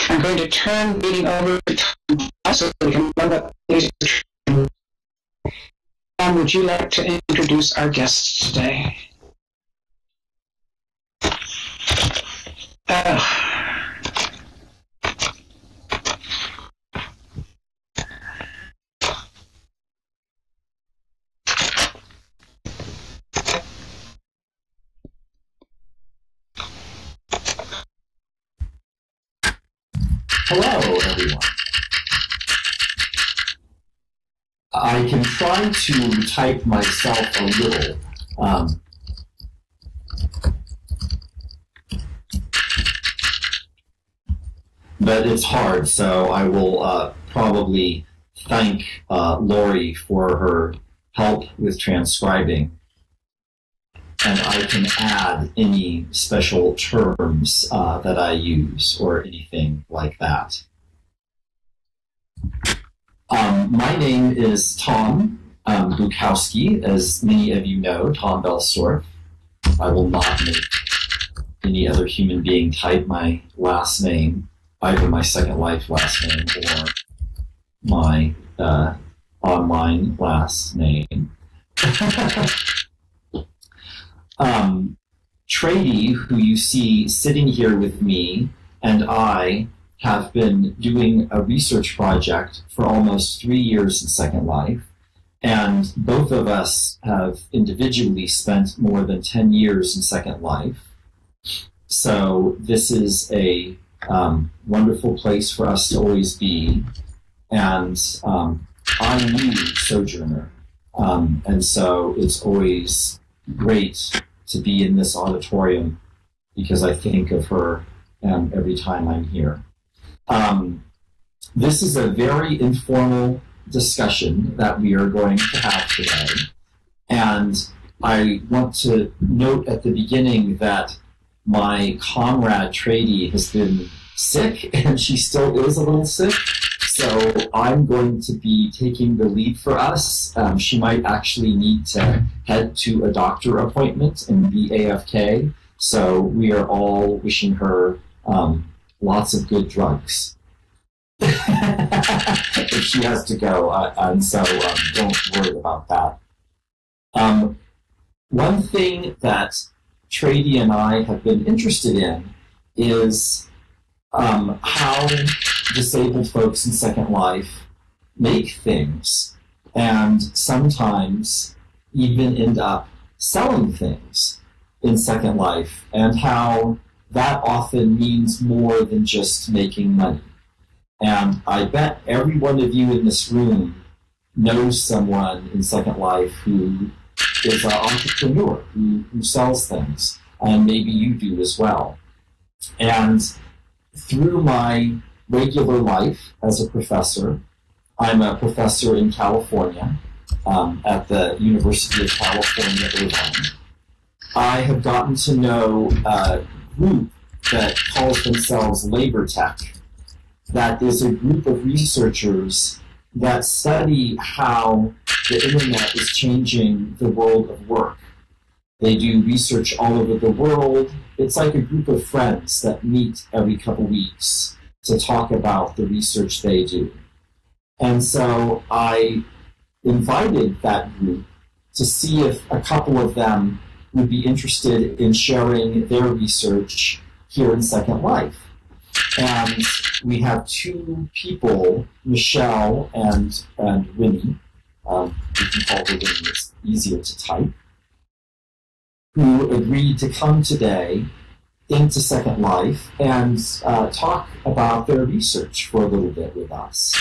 I'm going to turn the meeting over to Tom so we can run up. Tom, would you like to introduce our guests today? Hello, everyone. I can try to type myself a little. But it's hard, so I will probably thank Lori for her help with transcribing. And I can add any special terms that I use or anything like that. My name is Tom Bukowski, as many of you know, Tom Boellstorff. I will not make any other human being type my last name, either my Second Life last name or my online last name. Trady, who you see sitting here with me, and I have been doing a research project for almost 3 years in Second Life, and both of us have individually spent more than 10 years in Second Life. So this is a wonderful place for us to always be, and I knew Sojourner, and so it's always great to be in this auditorium because I think of her every time I'm here. This is a very informal discussion that we are going to have today, and I want to note at the beginning that my comrade Trady has been sick, and she still is a little sick, so I'm going to be taking the lead for us. She might actually need to head to a doctor appointment and be AFK, so we are all wishing her lots of good drugs. If she has to go, and so don't worry about that. One thing that Trady and I have been interested in is how disabled folks in Second Life make things, and sometimes even end up selling things in Second Life, and how that often means more than just making money. And I bet every one of you in this room knows someone in Second Life who is an entrepreneur, who sells things, and maybe you do as well. And through my regular life as a professor, I'm a professor in California at the University of California, Irvine. I have gotten to know a group that calls themselves Labor Tech. That is a group of researchers that study how the internet is changing the world of work. They do research all over the world. It's like a group of friends that meet every couple weeks to talk about the research they do. And so I invited that group to see if a couple of them would be interested in sharing their research here in Second Life. And we have two people, Michelle and Winnie, we can call her Winnie, it's easier to type, who agreed to come today into Second Life and talk about their research for a little bit with us.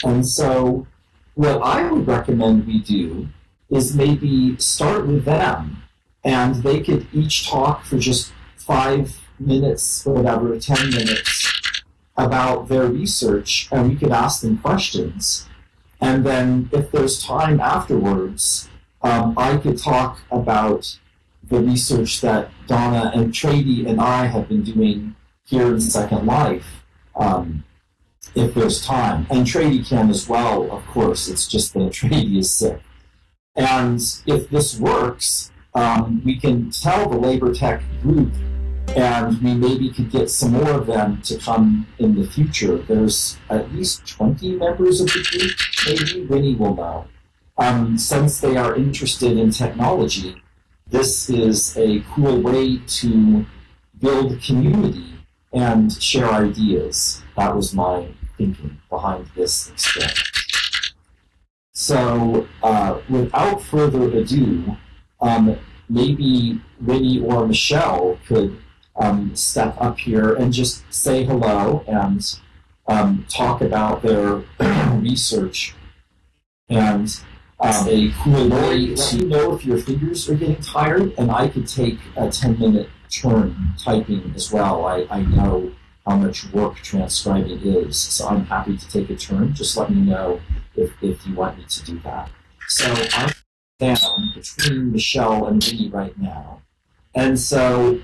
And so what I would recommend we do is maybe start with them, and they could each talk for just 5 minutes, whatever, 10 minutes about their research, and we could ask them questions. And then if there's time afterwards, I could talk about the research that Donna and Trady and I have been doing here in Second Life, if there's time. And Trady can as well, of course, it's just that Trady is sick. And if this works, we can tell the Labor Tech group And we maybe could get some more of them to come in the future. There's at least 20 members of the group, maybe. Winnie will know. Since they are interested in technology, this is a cool way to build community and share ideas. That was my thinking behind this experiment. So, without further ado, maybe Winnie or Michelle could step up here and just say hello and talk about their research and a cool way to know if your fingers are getting tired, and I could take a 10-minute turn typing as well. I know how much work transcribing is, so I'm happy to take a turn. Just let me know if you want me to do that. So I'm down between Michelle and Winnie right now. And so,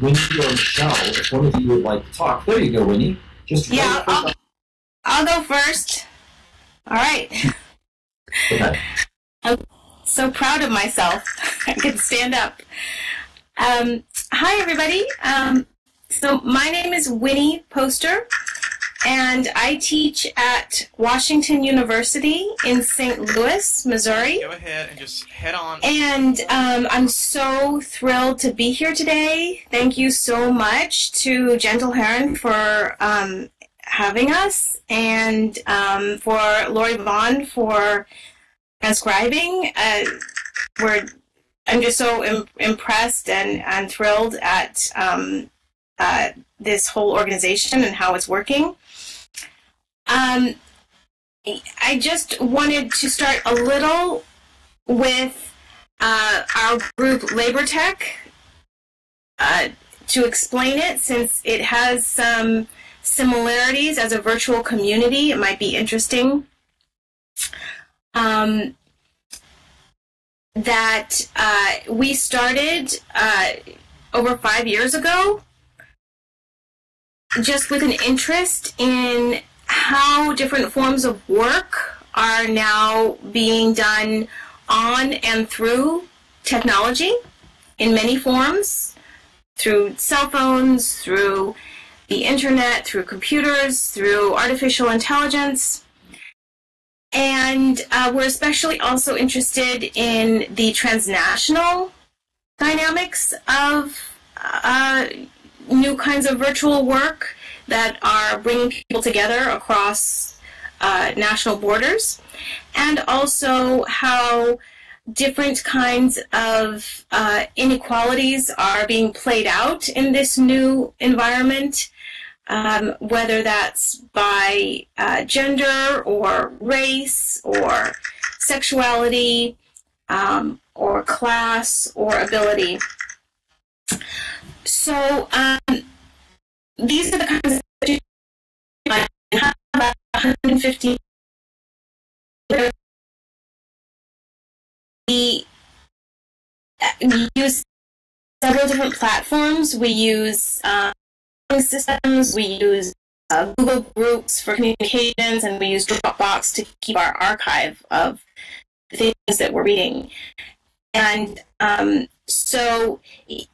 Winnie or Michelle, if one of you would like to talk, there you go, Winnie. Just I'll go first. All right. Okay. I'm so proud of myself. I can stand up. Hi, everybody. So my name is Winnie Poster, and I teach at Washington University in St. Louis, Missouri. Go ahead and just head on. And I'm so thrilled to be here today. Thank you so much to Gentle Heron for having us, and for Lori Vaughn for transcribing. I'm just so impressed and thrilled at this whole organization and how it's working. I just wanted to start a little with our group Labor Tech to explain it, since it has some similarities as a virtual community. It might be interesting. That we started over 5 years ago, just with an interest in how different forms of work are now being done on and through technology in many forms, through cell phones, through the internet, through computers, through artificial intelligence. And we're especially also interested in the transnational dynamics of new kinds of virtual work that are bringing people together across national borders, and also how different kinds of inequalities are being played out in this new environment, whether that's by gender or race or sexuality or class or ability. So these are the kinds of I have about 150. We use several different platforms. We use systems, we use Google Groups for communications, and we use Dropbox to keep our archive of the things that we're reading. And so it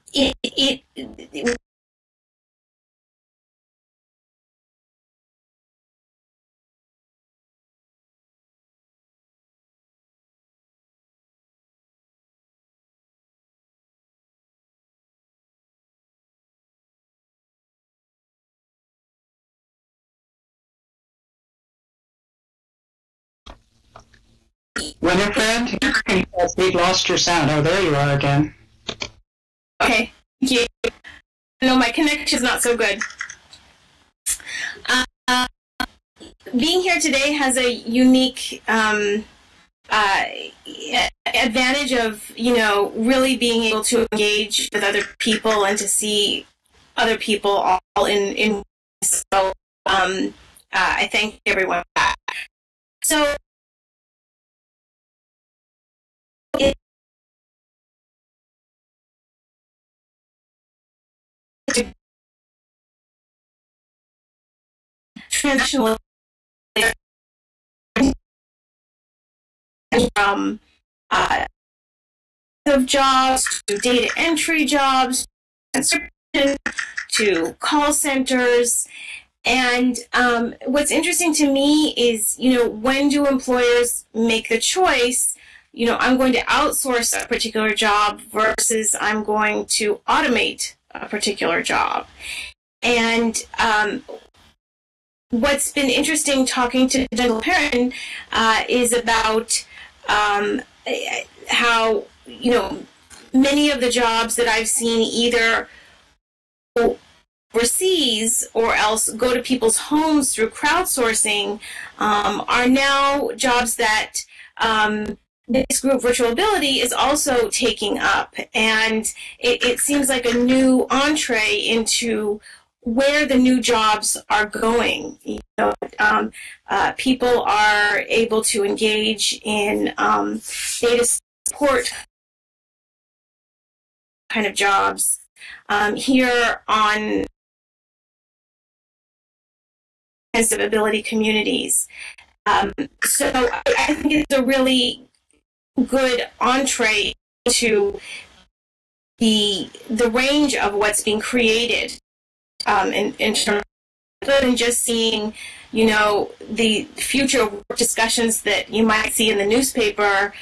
Winifred, we've lost your sound. Oh, there you are again. Okay, thank you. No, my connection's not so good. Being here today has a unique advantage of, really being able to engage with other people and to see other people all in. So I thank everyone for that. So transnational from of jobs to data entry jobs, to call centers. And what's interesting to me is, when do employers make the choice, I'm going to outsource a particular job versus I'm going to automate a particular job. And what's been interesting talking to Dental Perrin is about how, many of the jobs that I've seen either overseas or else go to people's homes through crowdsourcing are now jobs that this group Virtual Ability is also taking up. And it seems like a new entree into where the new jobs are going. People are able to engage in data support kind of jobs here on sensitive ability communities. So I think it's a really good entree to the range of what's being created in terms of just seeing, the future discussions that you might see in the newspaper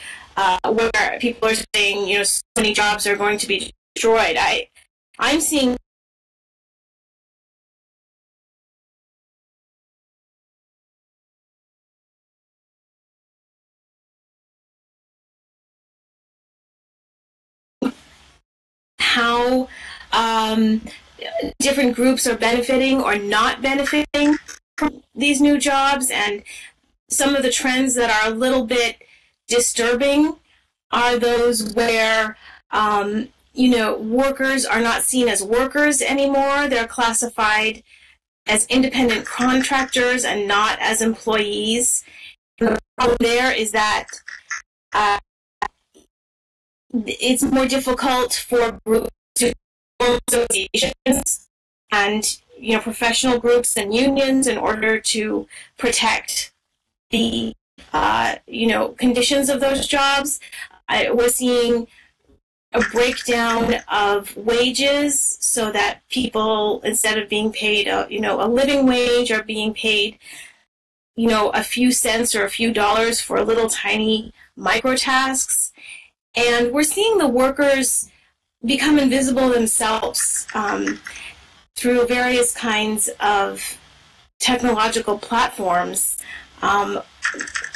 where people are saying, so many jobs are going to be destroyed. I'm seeing how different groups are benefiting or not benefiting from these new jobs, and some of the trends that are a little bit disturbing are those where workers are not seen as workers anymore. They're classified as independent contractors and not as employees. And the problem there is that it's more difficult for groups to form associations and professional groups and unions in order to protect the conditions of those jobs. We're seeing a breakdown of wages so that people, instead of being paid a living wage, are being paid a few cents or a few dollars for little tiny micro tasks. And we're seeing the workers become invisible themselves through various kinds of technological platforms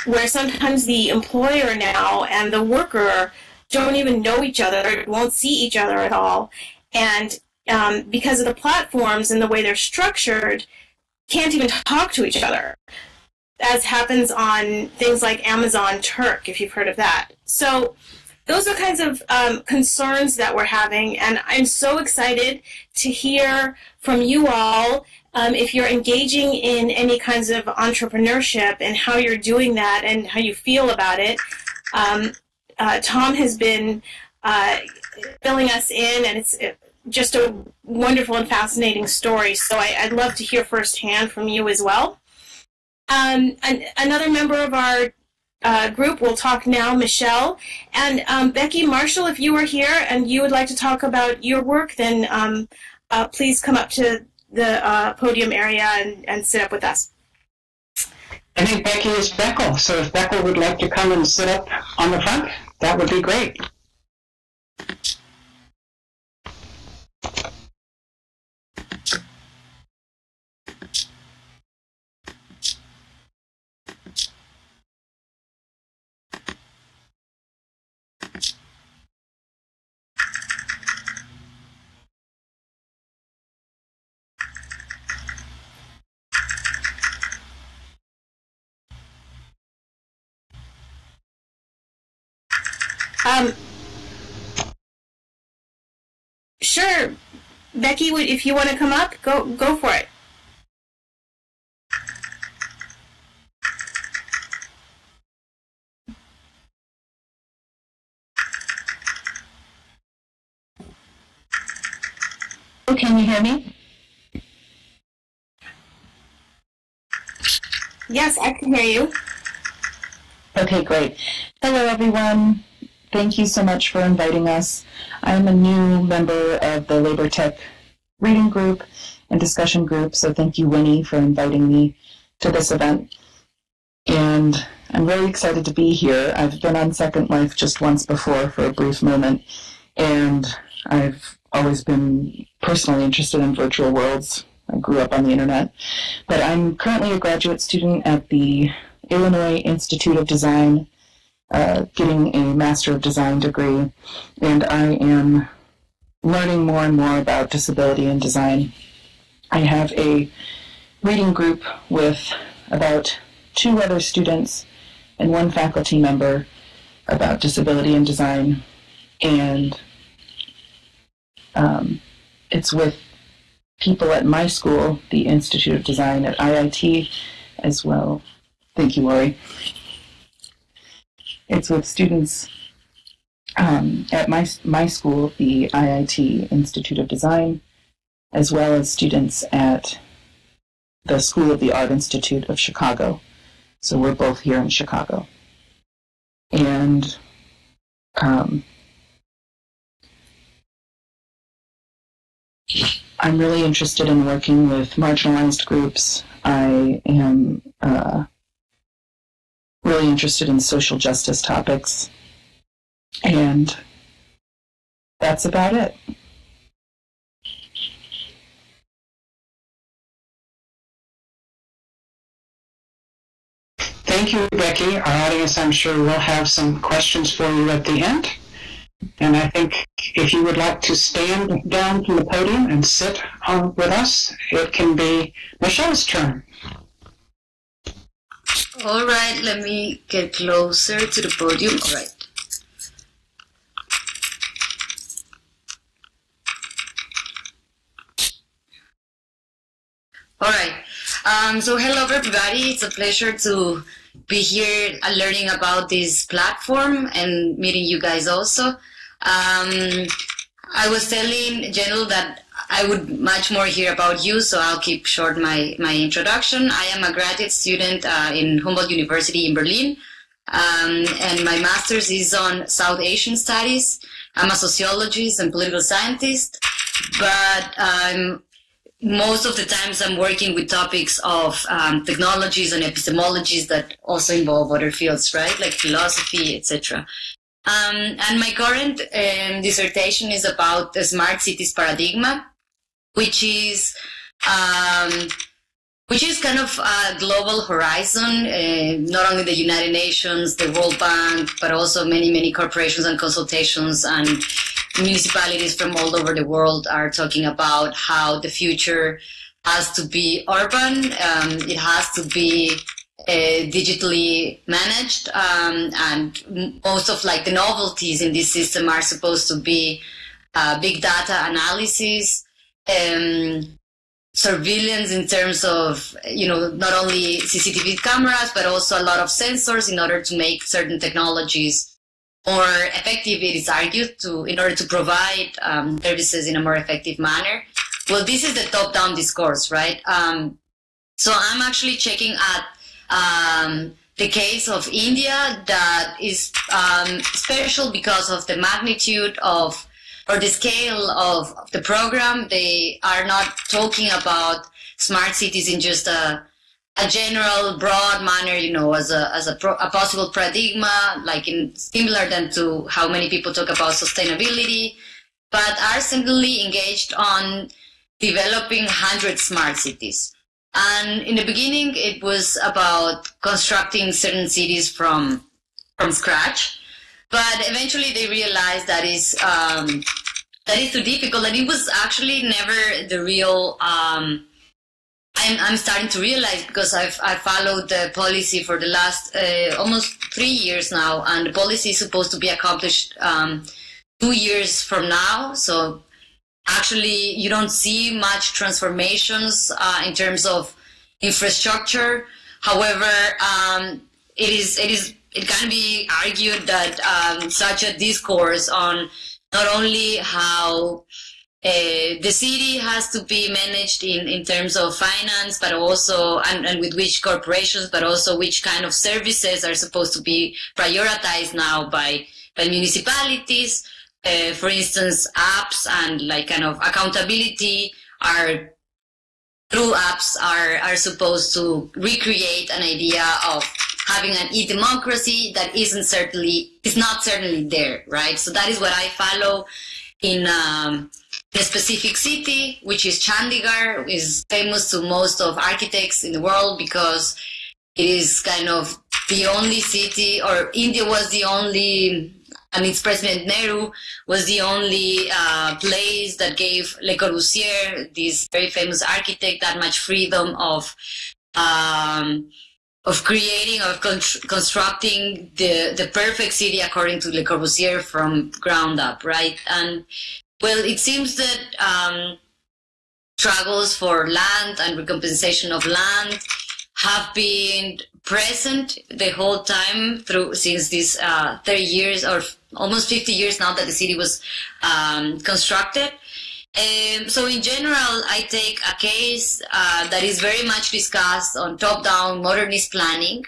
where sometimes the employer now and the worker don't even know each other, won't see each other at all. And because of the platforms and the way they're structured, can't even talk to each other, as happens on things like Amazon Turk, if you've heard of that. So those are kinds of concerns that we're having, and I'm so excited to hear from you all if you're engaging in any kinds of entrepreneurship and how you're doing that and how you feel about it. Tom has been filling us in, and it's just a wonderful and fascinating story, so I'd love to hear firsthand from you as well. Another member of our group will talk now, Michelle. And Becky Marshall, if you are here and you would like to talk about your work, then please come up to the podium area and sit up with us. I think Becky is Beckel, so if Beckel would like to come and sit up on the front, that would be great. Sure, Becky, if you want to come up, go for it. Oh, can you hear me? Yes, I can hear you. Okay, great. Hello, everyone. Thank you so much for inviting us. I'm a new member of the Labor Tech reading group and discussion group. So thank you, Winnie, for inviting me to this event. And I'm really excited to be here. I've been on Second Life just once before for a brief moment, and I've always been personally interested in virtual worlds. I grew up on the internet. But I'm currently a graduate student at the Illinois Institute of Design, getting a Master of Design degree, and I am learning more and more about disability and design. I have a reading group with about 2 other students and 1 faculty member about disability and design, and it's with people at my school, the Institute of Design at IIT, as well. Thank you, Lori. It's with students at my school, the IIT Institute of Design, as well as students at the School of the Art Institute of Chicago. So we're both here in Chicago. And I'm really interested in working with marginalized groups. I am really interested in social justice topics. And that's about it. Thank you, Becky. Our audience, I'm sure, will have some questions for you at the end. And I think if you would like to stand down from the podium and sit with us, it can be Michelle's turn. All right, let me get closer to the podium. All right. All right. So hello, everybody. It's a pleasure to be here learning about this platform and meeting you guys also. I was telling General that I would much more hear about you, so I'll keep short my introduction. I am a graduate student in Humboldt University in Berlin, and my master's is on South Asian Studies. I'm a sociologist and political scientist, but most of the times I'm working with topics of technologies and epistemologies that also involve other fields, right, like philosophy, etc. And my current dissertation is about the smart cities paradigma, which is kind of a global horizon, not only the United Nations, the World Bank, but also many corporations and consultations and municipalities from all over the world are talking about how the future has to be urban, it has to be digitally managed, and most of like the novelties in this system are supposed to be big data analysis, surveillance in terms of, not only CCTV cameras, but also a lot of sensors in order to make certain technologies more effective, it is argued, in order to provide services in a more effective manner. Well, this is the top-down discourse, right? So I'm actually checking at the case of India that is special because of the magnitude of, or the scale of the program. They are not talking about smart cities in just a general, broad manner, as a possible paradigma, like similar than to how many people talk about sustainability, but are simply engaged on developing 100 smart cities. And in the beginning, it was about constructing certain cities from scratch, but eventually they realized that is too difficult, and it was actually never the real. I'm starting to realize, because I've followed the policy for the last almost 3 years now, and the policy is supposed to be accomplished 2 years from now. So actually, you don't see much transformations in terms of infrastructure. However, it can be argued that such a discourse on not only how the city has to be managed in terms of finance, but also, and with which corporations, but also which kind of services are supposed to be prioritized now by municipalities. For instance, apps and like kind of accountability are through apps are supposed to recreate an idea of having an e-democracy that is not certainly there, right? So that is what I follow in a specific city, which is Chandigarh, is famous to most of architects in the world because it is kind of the only city, or India was the only, its President Nehru was the only place that gave Le Corbusier, this very famous architect, that much freedom of creating or constructing the perfect city according to Le Corbusier from ground up, right? And well, it seems that struggles for land and recompensation of land have been present the whole time since these 30 years or almost 50 years now that the city was constructed. So in general, I take a case that is very much discussed on top-down modernist planning,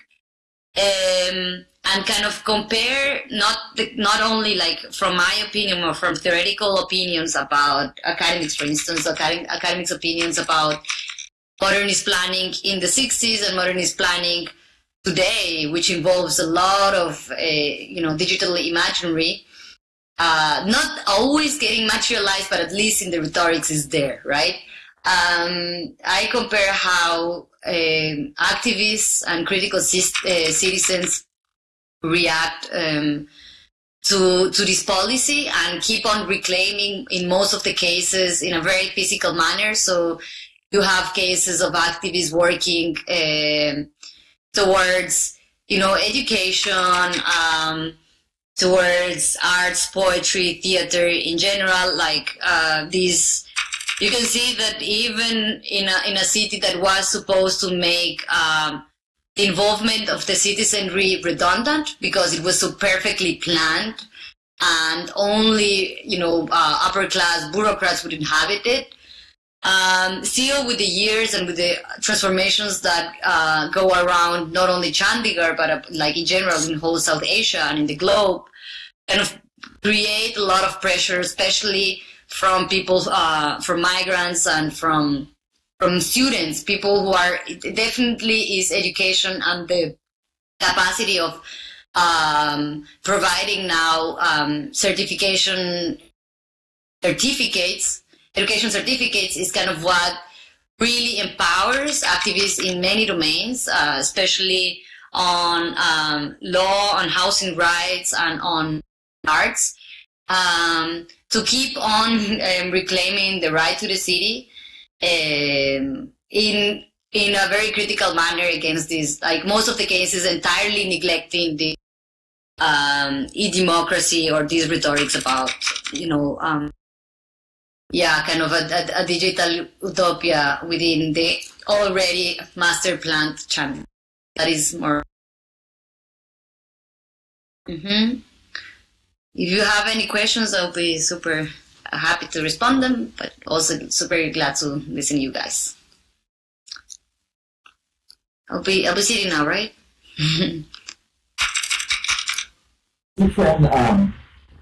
and kind of compare not only like from my opinion or from theoretical opinions about academics, for instance, academics' opinions about modernist planning in the 60s and modernist planning today, which involves a lot of digital imaginary. Not always getting materialized, but at least in the rhetorics is there, right? I compare how activists and critical citizens react to this policy and keep on reclaiming, in most of the cases, in a very physical manner. So you have cases of activists working towards, education, towards arts, poetry, theater in general, like these. You can see that even in a city that was supposed to make the involvement of the citizenry redundant because it was so perfectly planned, and only upper class bureaucrats would inhabit it. Still, with the years and with the transformations that go around not only Chandigarh, but like in general in whole South Asia and in the globe, kind of create a lot of pressure, especially from people, from migrants and from students, people who are, definitely is education and the capacity of providing now education certificates is kind of what really empowers activists in many domains, especially on law, on housing rights, and on arts, to keep on reclaiming the right to the city in a very critical manner against this, like most of the cases entirely neglecting the e-democracy or these rhetorics about, kind of a digital utopia within the already master planned channel. That is more. If you have any questions, I'll be super happy to respond them, but also super glad to listen to you guys. I'll be sitting now, right? You can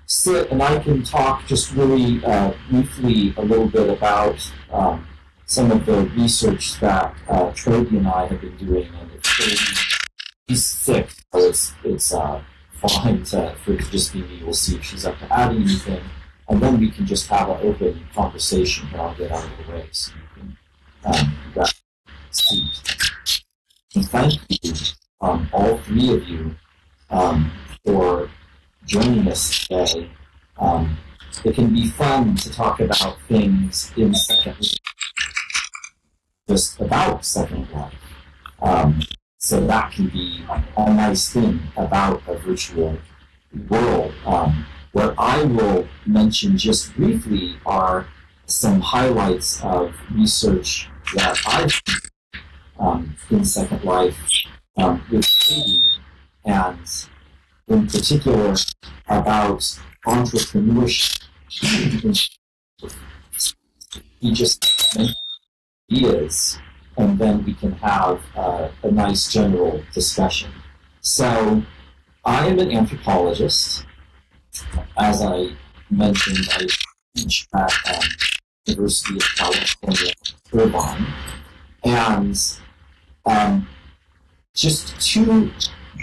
sit, and I can talk just really briefly a little bit about some of the research that Trody and I have been doing, and he's sick, so it's fine for it to just be me. We'll see if she's up to adding anything, and then we can just have an open conversation, and I'll get out of the way so you can grab a seat. And thank you, all three of you, for joining us today. It can be fun to talk about things in Second Life, just about Second Life. So that can be a nice thing about a virtual world. What I will mention just briefly are some highlights of research that I've done in Second Life with Katie, and in particular about entrepreneurship. He just mentioned ideas, and then we can have a nice general discussion. So I am an anthropologist. As I mentioned, I teach at University of California, Irvine. And just two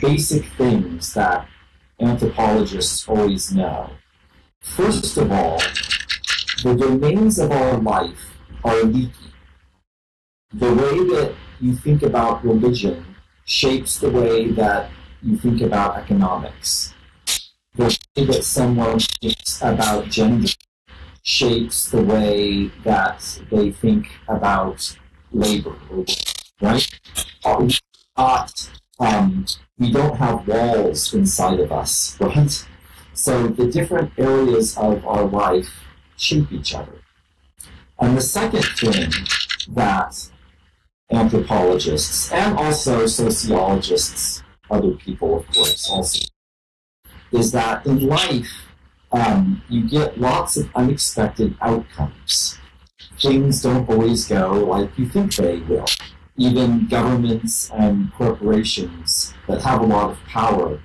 basic things that anthropologists always know. First of all, the domains of our life are leaky. The way that you think about religion shapes the way that you think about economics. The way that someone thinks about gender shapes the way that they think about labor, right? We don't have walls inside of us, right? So the different areas of our life shape each other. And the second thing that anthropologists and also sociologists, other people of course also, is that in life you get lots of unexpected outcomes. Things don't always go like you think they will. Even governments and corporations that have a lot of power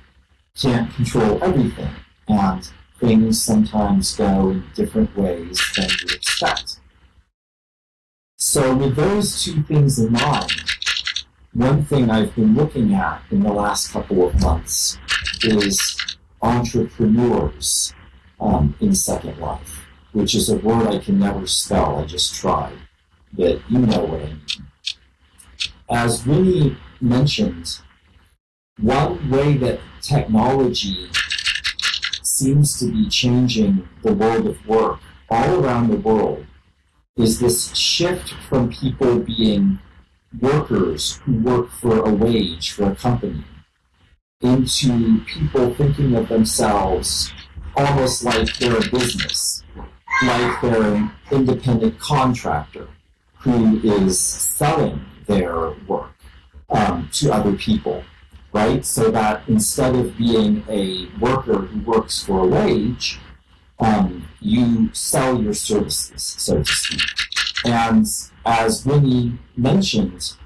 can't control everything, and things sometimes go in different ways than you expect. So with those two things in mind, one thing I've been looking at in the last couple of months is entrepreneurs in Second Life, which is a word I can never spell, I just tried, but you know what I mean. As Winnie mentioned, one way that technology seems to be changing the world of work all around the world is this shift from people being workers who work for a wage for a company into people thinking of themselves almost like they're a business, like they're an independent contractor who is selling their work to other people, right? So that instead of being a worker who works for a wage, you sell your services, so to speak. And as Winnie mentioned,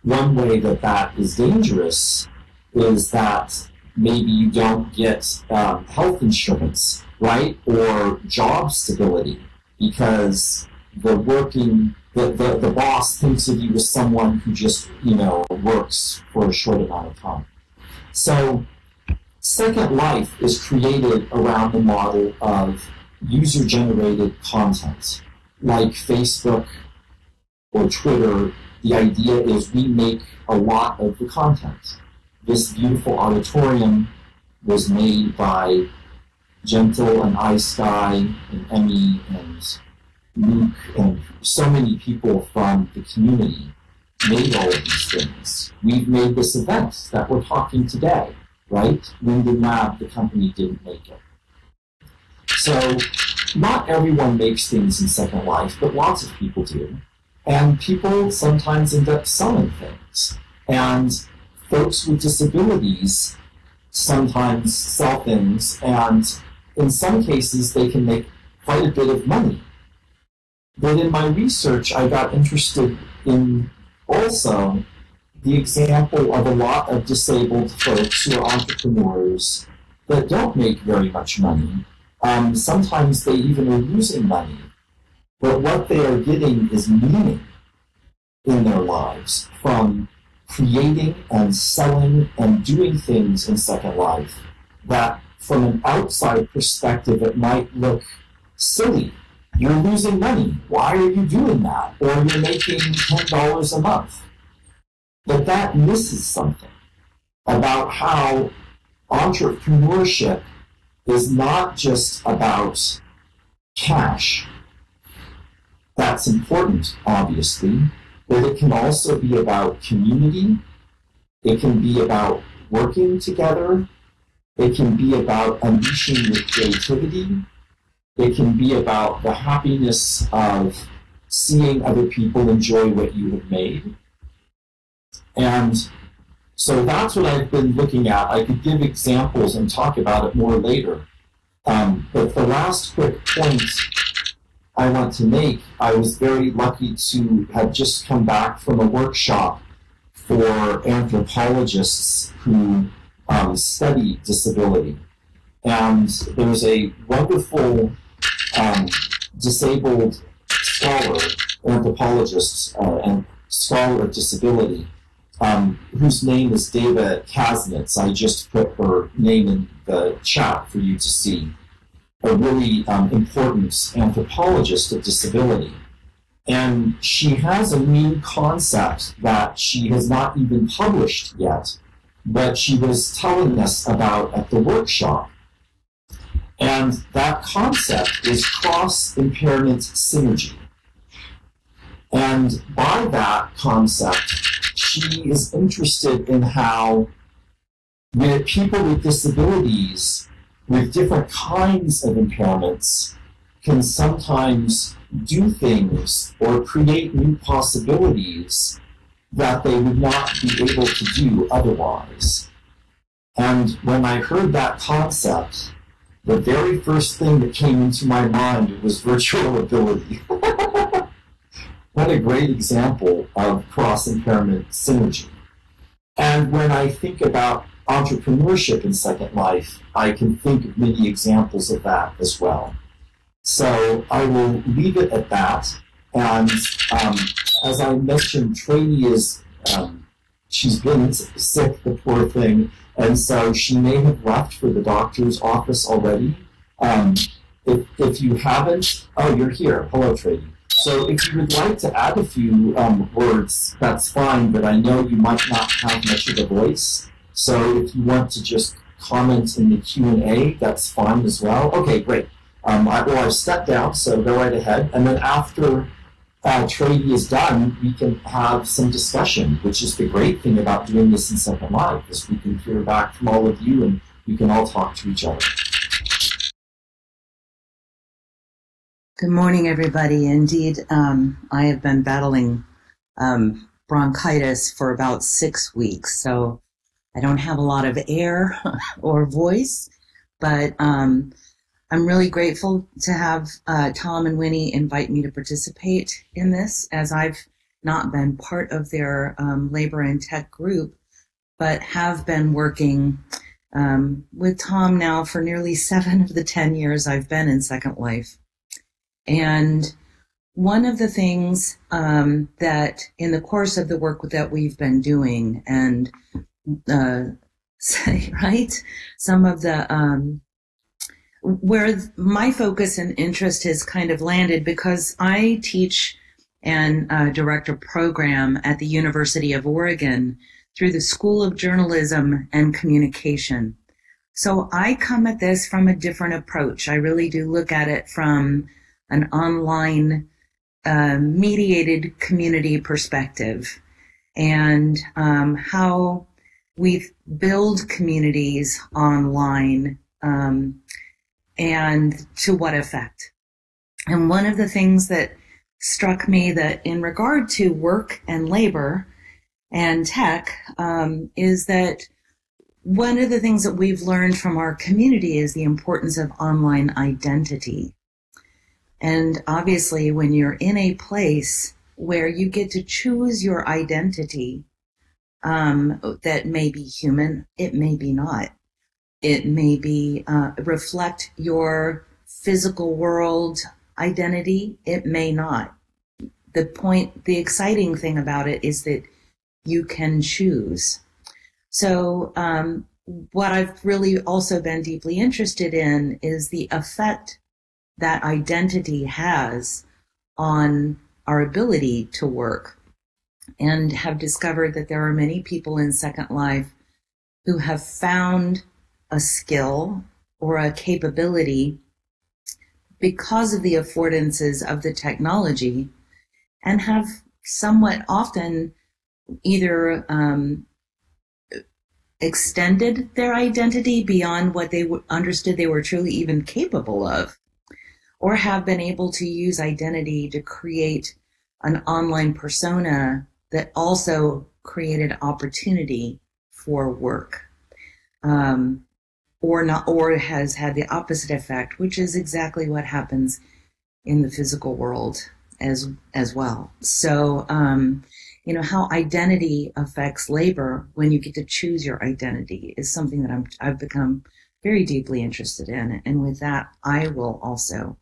one way that that is dangerous is that maybe you don't get health insurance, right, or job stability, because the boss thinks of you as someone who just, works for a short amount of time. So Second Life is created around the model of user-generated content, like Facebook or Twitter. The idea is we make a lot of the content. This beautiful auditorium was made by Gentle and iSky and Emmy and Luke and so many people from the community made all of these things. We've made this event that we're talking today, right? Linden Lab, the company, didn't make it. So not everyone makes things in Second Life, but lots of people do. And people sometimes end up selling things. And folks with disabilities sometimes sell things, and in some cases they can make quite a bit of money. But in my research, I got interested in also the example of a lot of disabled folks who are entrepreneurs that don't make very much money. Sometimes they even are losing money. But what they are getting is meaning in their lives from creating and selling and doing things in Second Life that from an outside perspective it might look silly. You're losing money. Why are you doing that? Or you're making $10 a month. But that misses something about how entrepreneurship is not just about cash. That's important, obviously, but it can also be about community. It can be about working together. It can be about unleashing your creativity. It can be about the happiness of seeing other people enjoy what you have made. And so that's what I've been looking at. I could give examples and talk about it more later. But the last quick point I want to make, I was very lucky to have just come back from a workshop for anthropologists who study disability. And there's a wonderful disabled scholar, anthropologist, and scholar of disability, whose name is Dava Kasnitz. I just put her name in the chat for you to see. A really important anthropologist of disability. And she has a new concept that she has not even published yet, but she was telling us about at the workshop. And that concept is cross-impairment synergy. And by that concept, she is interested in how people with disabilities with different kinds of impairments can sometimes do things or create new possibilities that they would not be able to do otherwise. And when I heard that concept, the very first thing that came into my mind was virtual ability. What a great example of cross-impairment synergy. And when I think about entrepreneurship in Second Life, I can think of many examples of that as well. So I will leave it at that. And as I mentioned, Trady is, she's been sick, the poor thing, and so she may have left for the doctor's office already. If you haven't, oh, you're here. Hello, Trady. So if you would like to add a few words, that's fine, but I know you might not have much of a voice. So if you want to just comment in the Q&A, that's fine as well. Okay, great. I've stepped down, so go right ahead. And then after Trady is done, we can have some discussion, which is the great thing about doing this in Second Life, is we can hear back from all of you and we can all talk to each other. Good morning, everybody. Indeed, I have been battling bronchitis for about 6 weeks, so I don't have a lot of air or voice, but I'm really grateful to have Tom and Winnie invite me to participate in this, as I've not been part of their labor and tech group, but have been working with Tom now for nearly 7 of the 10 years I've been in Second Life. And one of the things that in the course of the work that we've been doing, and right, some of the where my focus and interest has kind of landed, because I teach and direct a program at the University of Oregon through the School of Journalism and Communication. So I come at this from a different approach. I really do look at it from an online mediated community perspective, and how we build communities online, and to what effect. And one of the things that struck me that in regard to work and labor and tech is that one of the things that we've learned from our community is the importance of online identity. And obviously, when you're in a place where you get to choose your identity, that may be human, it may be not. It may be reflect your physical world identity, it may not. The exciting thing about it is that you can choose. So what I've really also been deeply interested in is the effect that identity has on our ability to work, and have discovered that there are many people in Second Life who have found a skill or a capability because of the affordances of the technology, and have somewhat often either extended their identity beyond what they understood they were truly even capable of, or have been able to use identity to create an online persona that also created opportunity for work, or has had the opposite effect, which is exactly what happens in the physical world as well. So, how identity affects labor when you get to choose your identity is something that I've become very deeply interested in. And with that, I will also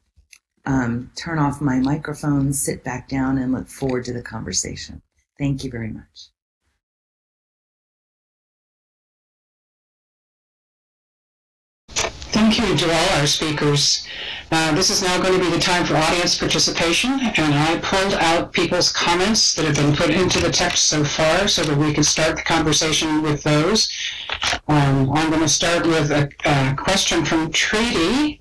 turn off my microphone, sit back down, and look forward to the conversation. Thank you very much. Thank you to all our speakers. This is now going to be the time for audience participation, and I pulled out people's comments that have been put into the text so far so that we can start the conversation with those. I'm going to start with a question from Treaty.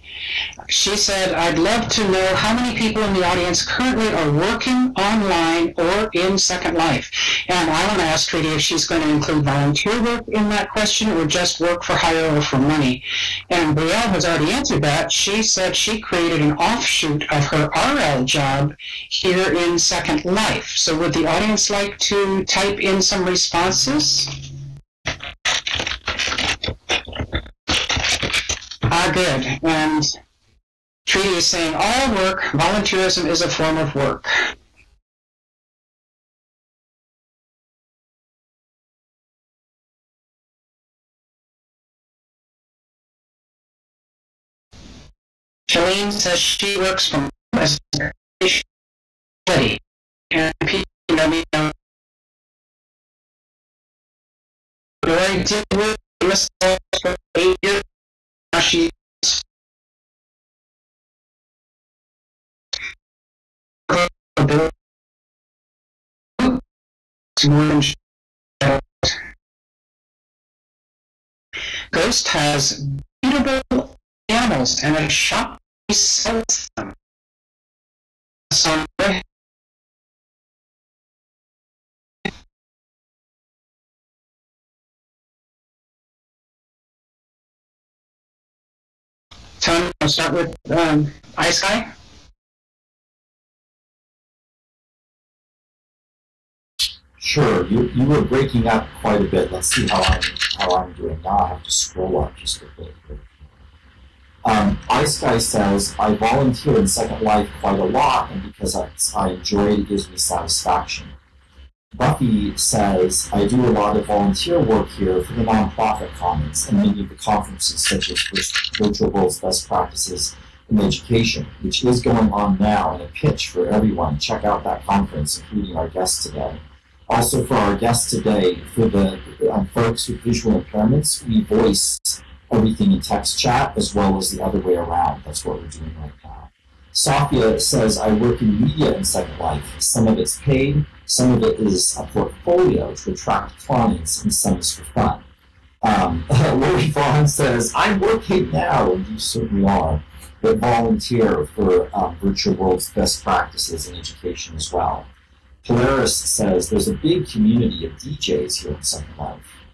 She said, I'd love to know how many people in the audience currently are working online or in Second Life. And I want to ask Treaty if she's going to include volunteer work in that question or just work for hire or for money. And Boelle has already answered that. She said she created an offshoot of her RL job here in Second Life. So would the audience like to type in some responses? Good. And Treaty is saying all work, volunteerism is a form of work. Shalene says she works from home as a study. And people know me know. Lori did work for 8 years. Now she Ghost has beautiful animals and a shop sells them. Tony, I'll start with Ice Guy. Sure, you were breaking up quite a bit. Let's see how I'm doing now. I have to scroll up just a bit here. Ice Guy says, I volunteer in Second Life quite a lot, and because I enjoy it, it gives me satisfaction. Buffy says, I do a lot of volunteer work here for the nonprofit commons and many of the conferences such as Virtual World's Best Practices in Education, which is going on now, and a pitch for everyone. Check out that conference, including our guests today. Also for our guests today, for the folks with visual impairments, we voice everything in text chat as well as the other way around. That's what we're doing right now. Sophia says, I work in media in Second Life. Some of it's paid, some of it is a portfolio to attract clients, and some is for fun. Lori Vaughn says, I'm working now, and you certainly are, but volunteer for Virtual World's Best Practices in Education as well. Polaris says, there's a big community of DJs here in Second Life.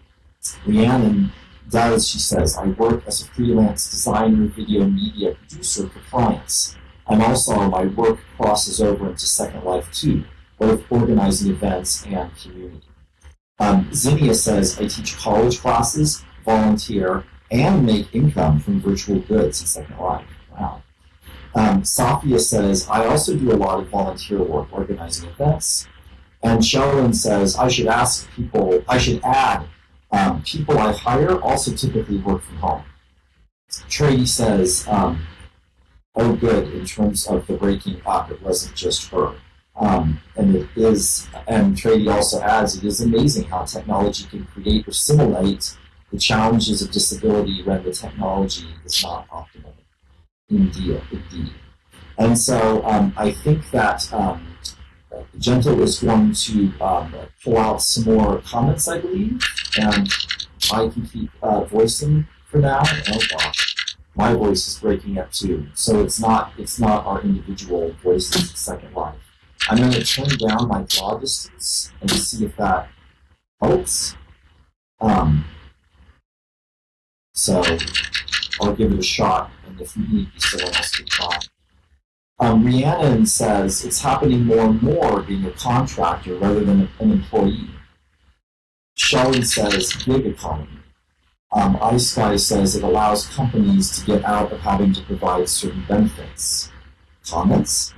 Rhiannon does, she says, I work as a freelance designer, video media producer for clients. And also my work crosses over into Second Life too, both organizing events and community. Zinnia says, I teach college classes, volunteer, and make income from virtual goods in Second Life. Wow. Safia says, I also do a lot of volunteer work organizing events. And Sheldon says, I should add people I hire also typically work from home. Trady says, oh good, in terms of the breaking up, it wasn't just her. And it is, and Trady also adds, it is amazing how technology can create or simulate the challenges of disability when the technology is not optimal. Indeed. And so I think that Gentle is going to pull out some more comments, I believe, and I can keep voicing for now. Oh gosh, my voice is breaking up too. So it's not our individual voices in Second Life. I'm going to turn down my draw distance and see if that helps. So I'll give it a shot, and if we need, someone else can try. Rhiannon says it's happening more and more being a contractor rather than an employee. Sheldon says gig economy. Ice Guy says it allows companies to get out of having to provide certain benefits. Comments?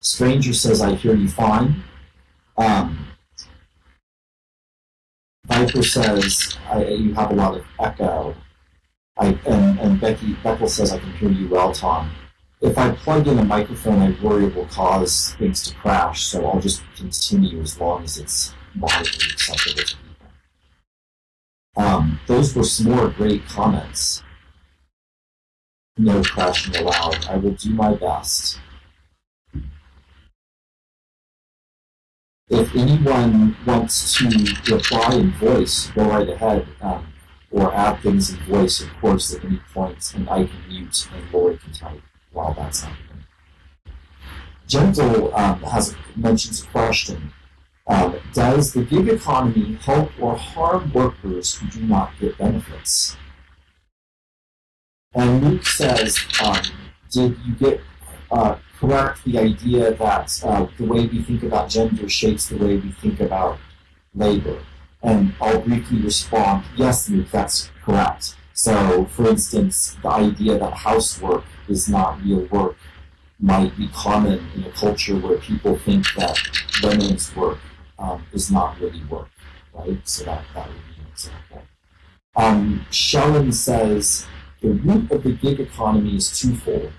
Stranger says, I hear you fine. Viper says, you have a lot of echo. And Beckel says, I can hear you well, Tom. if I plug in a microphone, I worry it will cause things to crash, so I'll just continue as long as it's moderately acceptable to people. Those were some more great comments. No crashing allowed. I will do my best. If anyone wants to reply in voice, go right ahead, or add things in voice, of course, at any point, and I can mute and Lori can type while that's happening. Gentle mentions a question. Does the gig economy help or harm workers who do not get benefits? And Luke says, did you get correct the idea that the way we think about gender shapes the way we think about labor? And I'll briefly respond, yes, Luke, that's correct. So, for instance, the idea that housework is not real work might be common in a culture where people think that women's work is not really work, right? So that would be an example. Shellen says, the root of the gig economy is twofold.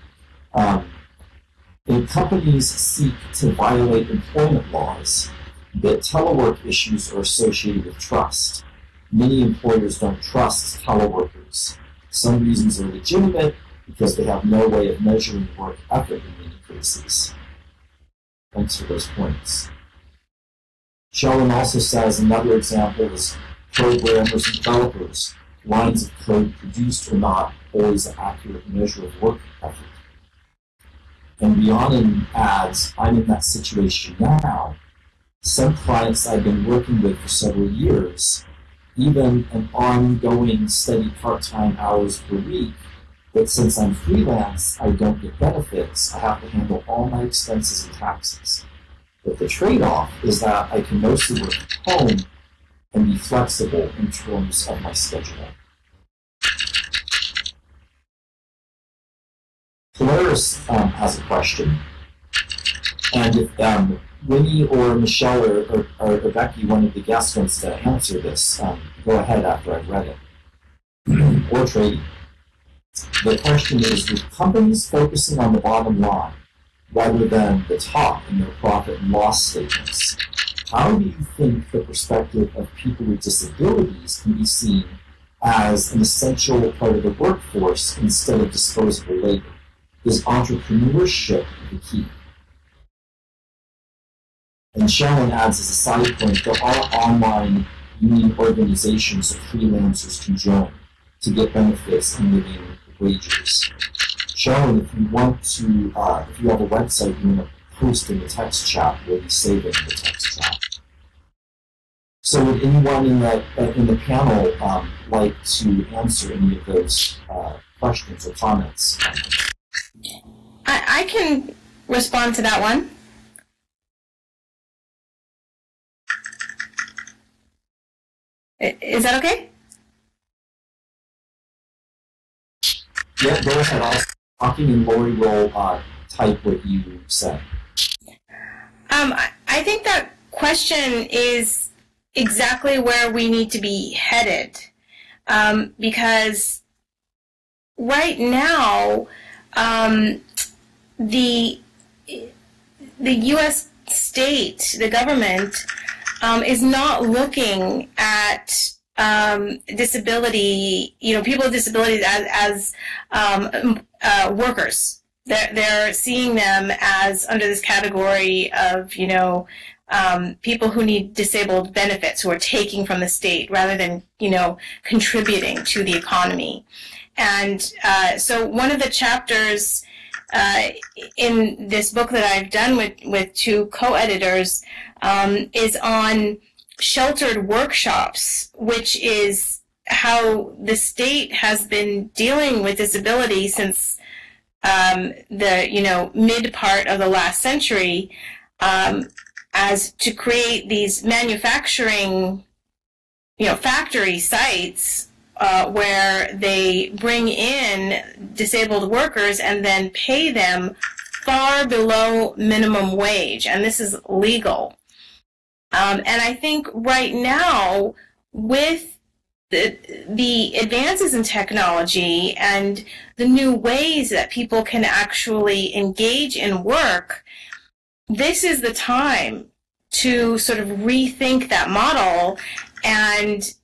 If companies seek to violate employment laws, that telework issues are associated with trust. Many employers don't trust teleworkers. Some reasons are legitimate because they have no way of measuring work ethic in many cases. Thanks for those points. Sheldon also says another example is programmers and developers. Lines of code produced or not always an accurate measure of work ethic. And Rhiannon adds, I'm in that situation now. Some clients I've been working with for several years, even an ongoing steady part-time hours per week, but since I'm freelance, I don't get benefits. I have to handle all my expenses and taxes. But the trade-off is that I can mostly work at home and be flexible in terms of my schedule. Polaris has a question. And if Winnie or Michelle or Becky, one of the guests, wants to answer this, go ahead after I've read it. Or Trady. The question is, with companies focusing on the bottom line rather than the top in their profit and loss statements, how do you think the perspective of people with disabilities can be seen as an essential part of the workforce instead of disposable labor? Is entrepreneurship the key? And Shannon adds as a side point, there are online union organizations that freelancers can join to get benefits and living wages. Shannon, if you want to, if you have a website you want to post in the text chat, we'll be saving in the text chat. So would anyone in the panel like to answer any of those questions or comments? I can respond to that one. Is that okay? Yeah, go ahead. I'll talking and Lori will type what you said. I think that question is exactly where we need to be headed, because right now the U.S. state, the government, is not looking at disability, people with disabilities as workers. They're seeing them as under this category of, people who need disabled benefits, who are taking from the state rather than, contributing to the economy. And so one of the chapters in this book that I've done with two co-editors is on sheltered workshops, which is how the state has been dealing with disability since the mid part of the last century, as to create these manufacturing factory sites where they bring in disabled workers and then pay them far below minimum wage, and this is legal. And I think right now, with the advances in technology and the new ways that people can actually engage in work, this is the time to sort of rethink that model and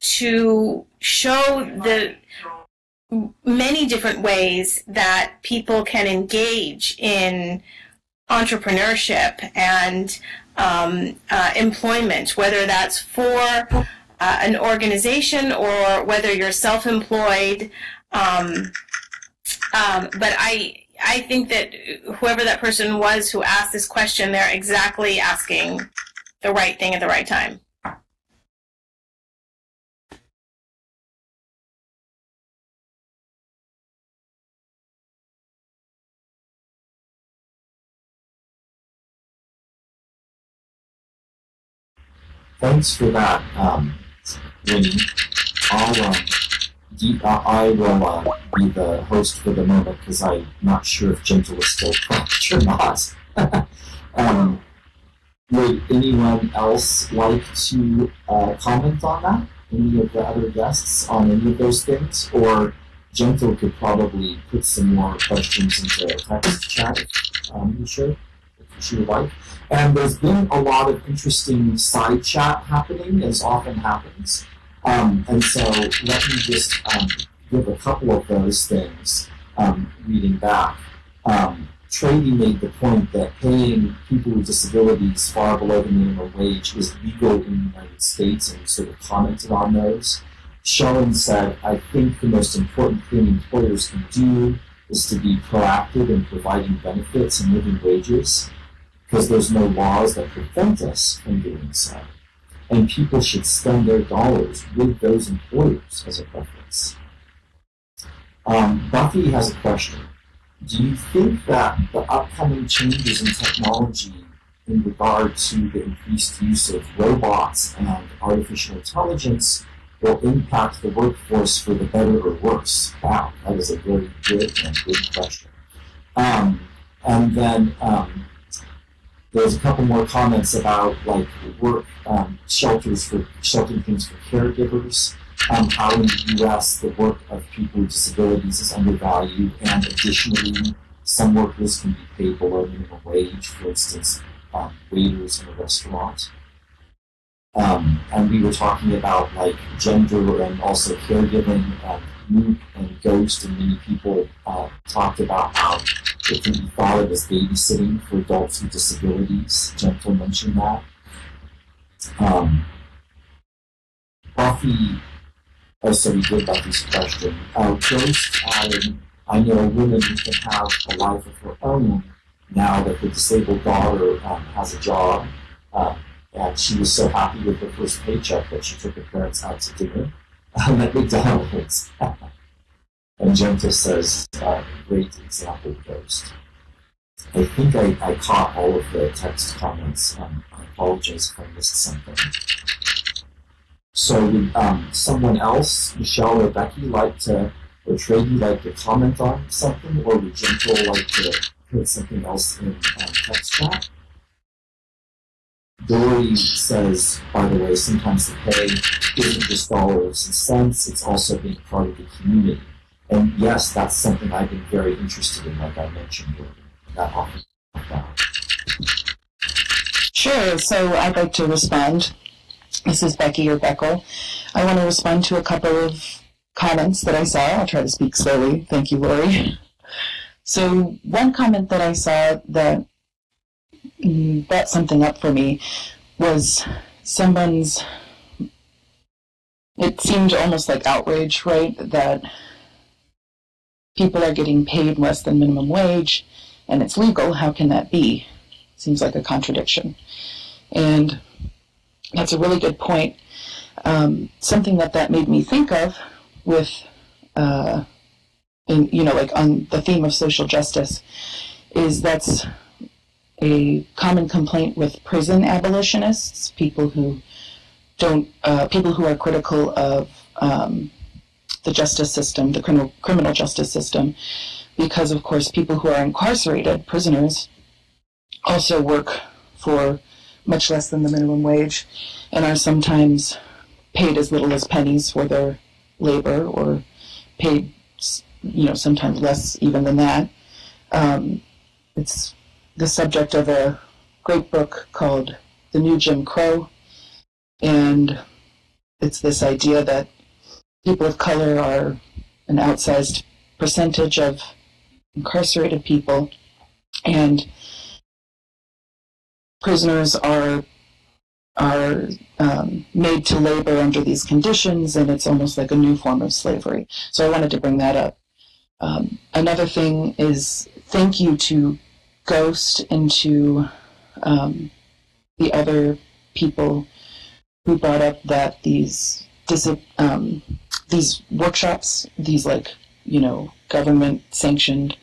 to show the many different ways that people can engage in entrepreneurship and employment, whether that's for an organization or whether you're self-employed. But I think that whoever that person was who asked this question, they're exactly asking the right thing at the right time. Thanks for that, Winnie. I will be the host for the moment because I'm not sure if Gentle is still prompt or not. Would anyone else like to comment on that? Any of the other guests on any of those things? Or Gentle could probably put some more questions into text chat if she would like. And there's been a lot of interesting side chat happening, as often happens. And so let me just give a couple of those things, reading back. Trady made the point that paying people with disabilities far below the minimum wage is legal in the United States, and sort of commented on those. Sharon said, I think the most important thing employers can do is to be proactive in providing benefits and living wages, because there's no laws that prevent us from doing so. And people should spend their dollars with those employers as a preference. Buffy has a question. Do you think that the upcoming changes in technology in regard to the increased use of robots and artificial intelligence will impact the workforce for the better or worse? Wow, that is a very good and big question. And then there's a couple more comments about like work sheltering things for caregivers, how in the U.S. the work of people with disabilities is undervalued, and additionally, some workers can be paid below minimum wage, for instance, waiters in a restaurant. And we were talking about like gender and also caregiving. Mook and Ghost and many people talked about how it can be thought of as babysitting for adults with disabilities. Gentle mentioned that. Buffy, so we did Buffy's question. Ghost added, I know a woman who can have a life of her own now that her disabled daughter has a job, and she was so happy with her first paycheck that she took her parents out to dinner at McDonald's. And Gentle says, great example, Ghost. I think I caught all of the text comments. I apologize if I missed something. So would someone else, Michelle or Becky, like to, or Trady, like to comment on something, or would Gentle like to put something else in text chat? Dory says, by the way, sometimes the pay isn't just dollars and cents, it's also being part of the community. And yes, that's something I've been very interested in, like I mentioned earlier. That often comes out. Sure, so I'd like to respond. This is Becky or Beckel. I want to respond to a couple of comments that I saw. I'll try to speak slowly. Thank you, Lori. So one comment that I saw that brought something up for me was someone's, it seemed almost like outrage, right, that people are getting paid less than minimum wage and it's legal. How can that be? Seems like a contradiction. And that's a really good point. Something that made me think of with, like on the theme of social justice, is that's a common complaint with prison abolitionists, people who are critical of the justice system, the criminal justice system, because of course people who are incarcerated, prisoners, also work for much less than the minimum wage and are sometimes paid as little as pennies for their labor, or paid, sometimes less even than that. It's the subject of a great book called The New Jim Crow, and it's this idea that people of color are an outsized percentage of incarcerated people, and prisoners are made to labor under these conditions, and it's almost like a new form of slavery. So I wanted to bring that up. Another thing is thank you to Ghost and to the other people who brought up that these workshops, these government sanctioned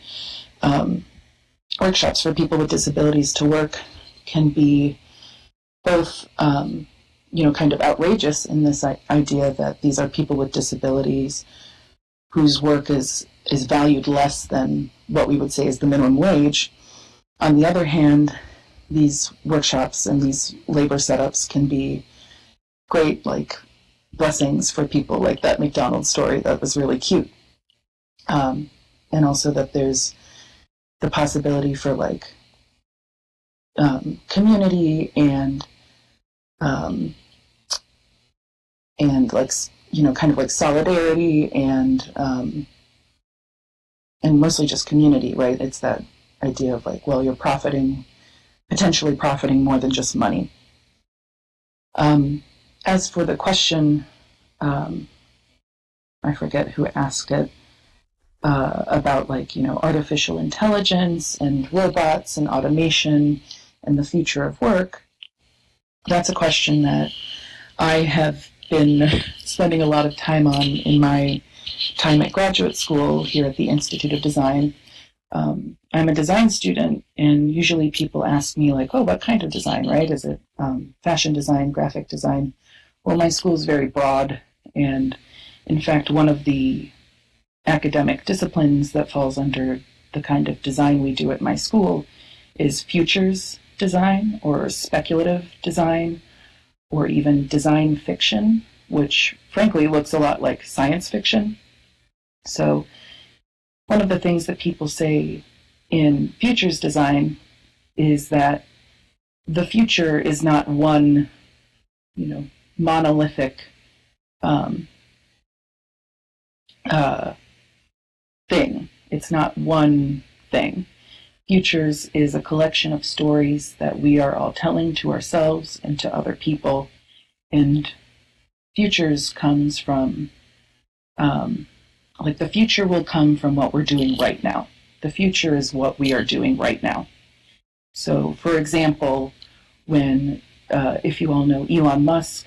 workshops for people with disabilities to work, can be both kind of outrageous in this idea that these are people with disabilities whose work is valued less than what we would say is the minimum wage. On the other hand, these workshops and these labor setups can be great, blessings for people, like that McDonald's story that was really cute. And also that there's the possibility for community and kind of solidarity and mostly just community, right? It's that idea of you're potentially profiting more than just money. As for the question, I forget who asked it, about artificial intelligence and robots and automation and the future of work. That's a question that I have been spending a lot of time on in my time at graduate school here at the Institute of Design. I'm a design student, and usually people ask me what kind of design, right? Is it fashion design, graphic design? Well, my school is very broad, and in fact, one of the academic disciplines that falls under the kind of design we do at my school is futures design, or speculative design, or even design fiction, which frankly looks a lot like science fiction. So one of the things that people say in futures design is that the future is not one, monolithic thing. It's not one thing. Futures is a collection of stories that we are all telling to ourselves and to other people, and futures comes from the future will come from what we're doing right now. The future is what we are doing right now. So, for example, when, if you all know Elon Musk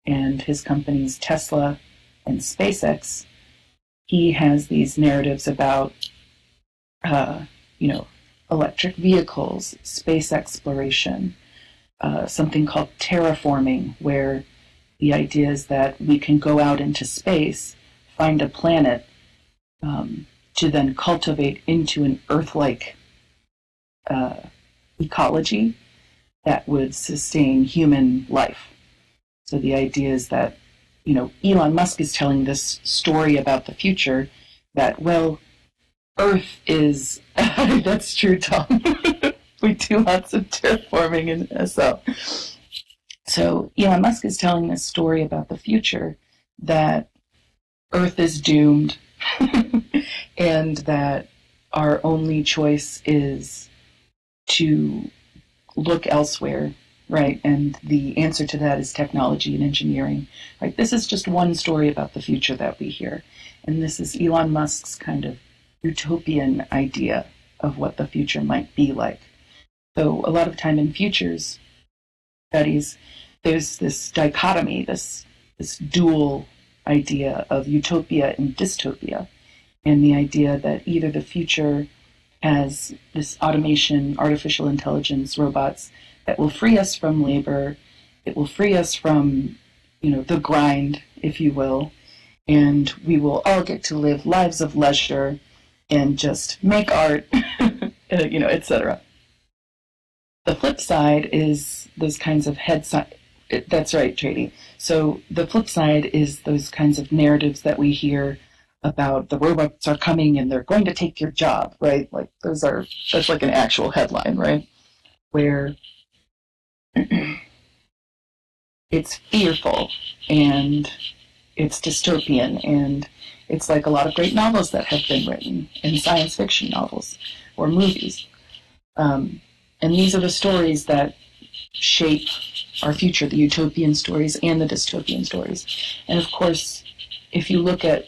and his companies Tesla and SpaceX, he has these narratives about, electric vehicles, space exploration, something called terraforming, where the idea is that we can go out into space, find a planet, to then cultivate into an Earth-like ecology that would sustain human life. So the idea is that, Elon Musk is telling this story about the future that, Earth is, that's true, Tom. We do lots of terraforming in SL. So Elon Musk is telling this story about the future, that Earth is doomed and that our only choice is to look elsewhere, right? And the answer to that is technology and engineering. Right? This is just one story about the future that we hear. And this is Elon Musk's kind of utopian idea of what the future might be like. So a lot of time in futures studies, there's this dichotomy, this dual idea of utopia and dystopia, and the idea that either the future has this automation, artificial intelligence, robots that will free us from labor, it will free us from, the grind, if you will, and we will all get to live lives of leisure and just make art, etc. The flip side is those kinds of That's right, Trady. So the flip side is those kinds of narratives that we hear about the robots are coming and they're going to take your job, right? Like that's like an actual headline, right? Where it's fearful and it's dystopian, and it's like a lot of great novels that have been written, and science fiction novels or movies. And these are the stories that shape our future, the utopian stories and the dystopian stories. And of course, if you look at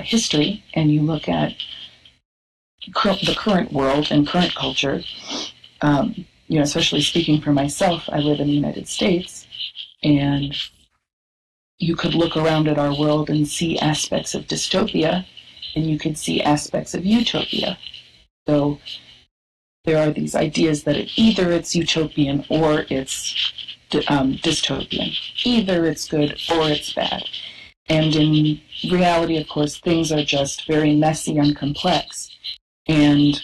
history and you look at the current world and current culture, especially speaking for myself, I live in the United States, and you could look around at our world and see aspects of dystopia, and you could see aspects of utopia. So there are these ideas that either it's utopian or it's dystopian. Either it's good or it's bad. And in reality, of course, things are just very messy and complex. And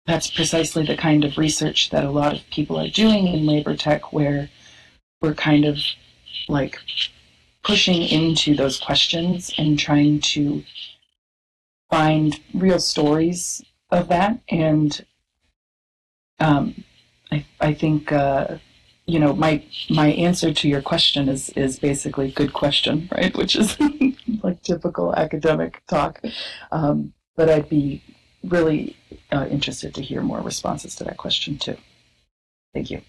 that's precisely the kind of research that a lot of people are doing in labor tech, where we're kind of like pushing into those questions and trying to find real stories of that. And I think my answer to your question is basically good question, right? Which is like typical academic talk. But I'd be really interested to hear more responses to that question too. Thank you.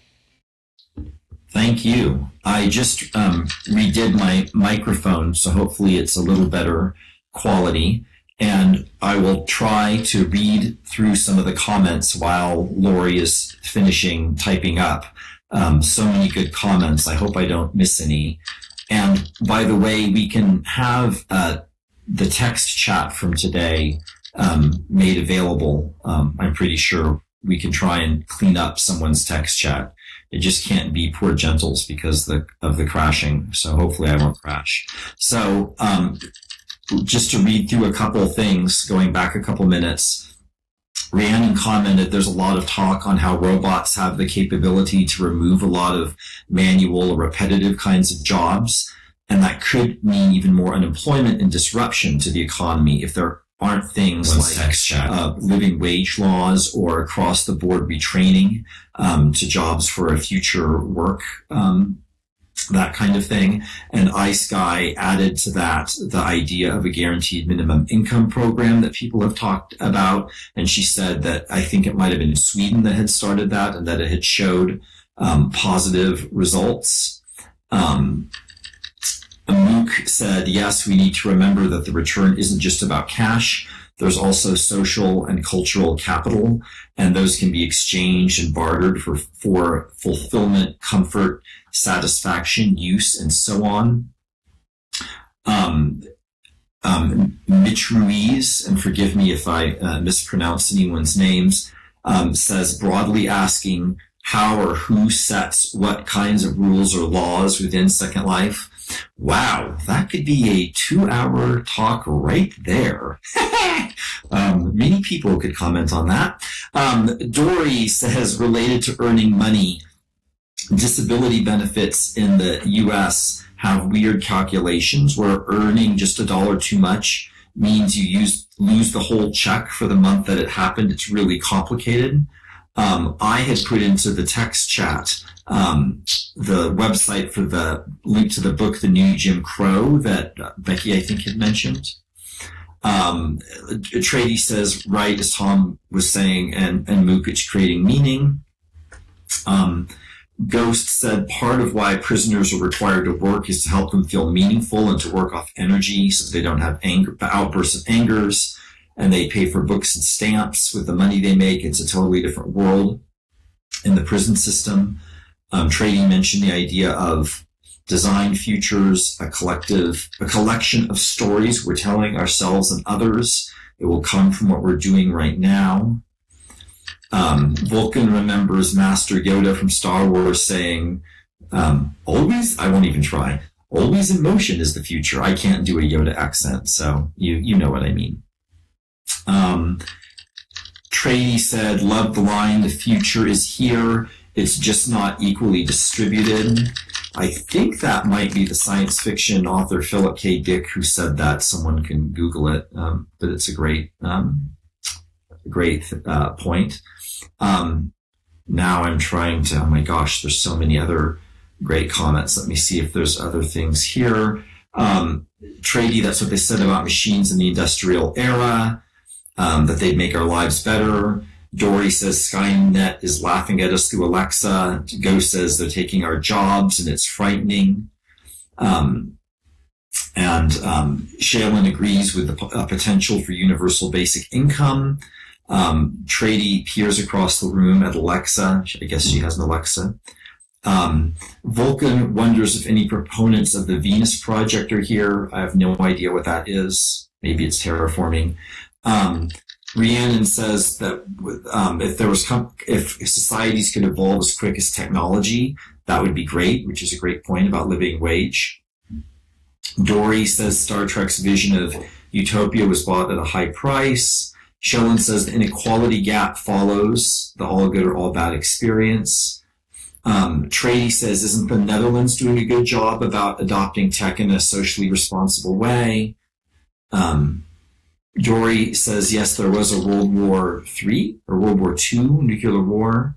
Thank you. I just redid my microphone, so hopefully it's a little better quality. And I will try to read through some of the comments while Lori is finishing typing up. So many good comments. I hope I don't miss any. And by the way, we can have the text chat from today made available. I'm pretty sure we can try and clean up someone's text chat. It just can't be poor gentles because of the crashing. So hopefully I won't crash. So just to read through a couple of things, going back a couple minutes, Rhiannon commented there's a lot of talk on how robots have the capability to remove a lot of manual or repetitive kinds of jobs, and that could mean even more unemployment and disruption to the economy if there aren't things like living wage laws or across-the-board retraining to jobs for a future work, that kind of thing. And Ice Guy added to that the idea of a guaranteed minimum income program that people have talked about. And she said that I think it might have been Sweden that had started that and that it had showed positive results. Mook said, yes, we need to remember that the return isn't just about cash. There's also social and cultural capital, and those can be exchanged and bartered for fulfillment, comfort, satisfaction, use, and so on. Mitch Ruiz, and forgive me if I mispronounce anyone's names, says broadly asking how or who sets what kinds of rules or laws within Second Life. Wow, that could be a 2-hour talk right there. Many people could comment on that. Dory says, related to earning money, disability benefits in the U.S. have weird calculations where earning just $1 too much means you lose the whole check for the month that it happened. It's really complicated. I had put into the text chat the website for the link to the book, The New Jim Crow, that Becky, I think, had mentioned. Trady says, right, as Tom was saying, and Mook, it's creating meaning. Ghost said part of why prisoners are required to work is to help them feel meaningful and to work off energy so they don't have outbursts of angers, and they pay for books and stamps with the money they make. It's a totally different world in the prison system. Trady mentioned the idea of design futures, a collection of stories we're telling ourselves and others. It will come from what we're doing right now. Vulcan remembers Master Yoda from Star Wars saying, always, I won't even try, always in motion is the future. I can't do a Yoda accent, so you know what I mean. Trady said, love the line, the future is here. It's just not equally distributed. I think that might be the science fiction author Philip K. Dick who said that. Someone can Google it, but it's a great point. Now I'm trying to, oh my gosh, there's so many other great comments. Let me see if there's other things here. Trady, that's what they said about machines in the industrial era, that they'd make our lives better. Dory says Skynet is laughing at us through Alexa. Go says they're taking our jobs and it's frightening. And Shaylin agrees with the potential for universal basic income. Trady peers across the room at Alexa. I guess she has an Alexa. Vulcan wonders if any proponents of the Venus Project are here. I have no idea what that is. Maybe it's terraforming. Rhiannon says that if societies could evolve as quick as technology, that would be great, which is a great point about living wage. Dory says Star Trek's vision of utopia was bought at a high price. Shellen says the inequality gap follows the all good or all bad experience. Trady says, isn't the Netherlands doing a good job about adopting tech in a socially responsible way? Dory says, yes, there was a World War III or World War II nuclear war.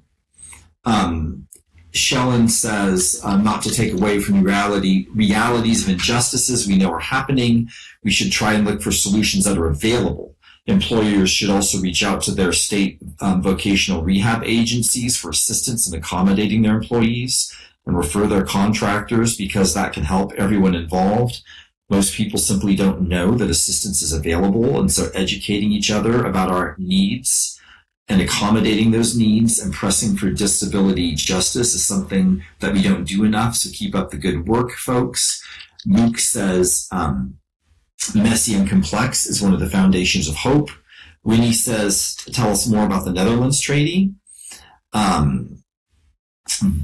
Shellen says, not to take away from realities of injustices we know are happening. We should try and look for solutions that are available. Employers should also reach out to their state vocational rehab agencies for assistance in accommodating their employees and refer their contractors because that can help everyone involved. Most people simply don't know that assistance is available, and so educating each other about our needs and accommodating those needs and pressing for disability justice is something that we don't do enough, so keep up the good work, folks. Mook says, messy and complex is one of the foundations of hope. Winnie says, tell us more about the Netherlands Treaty.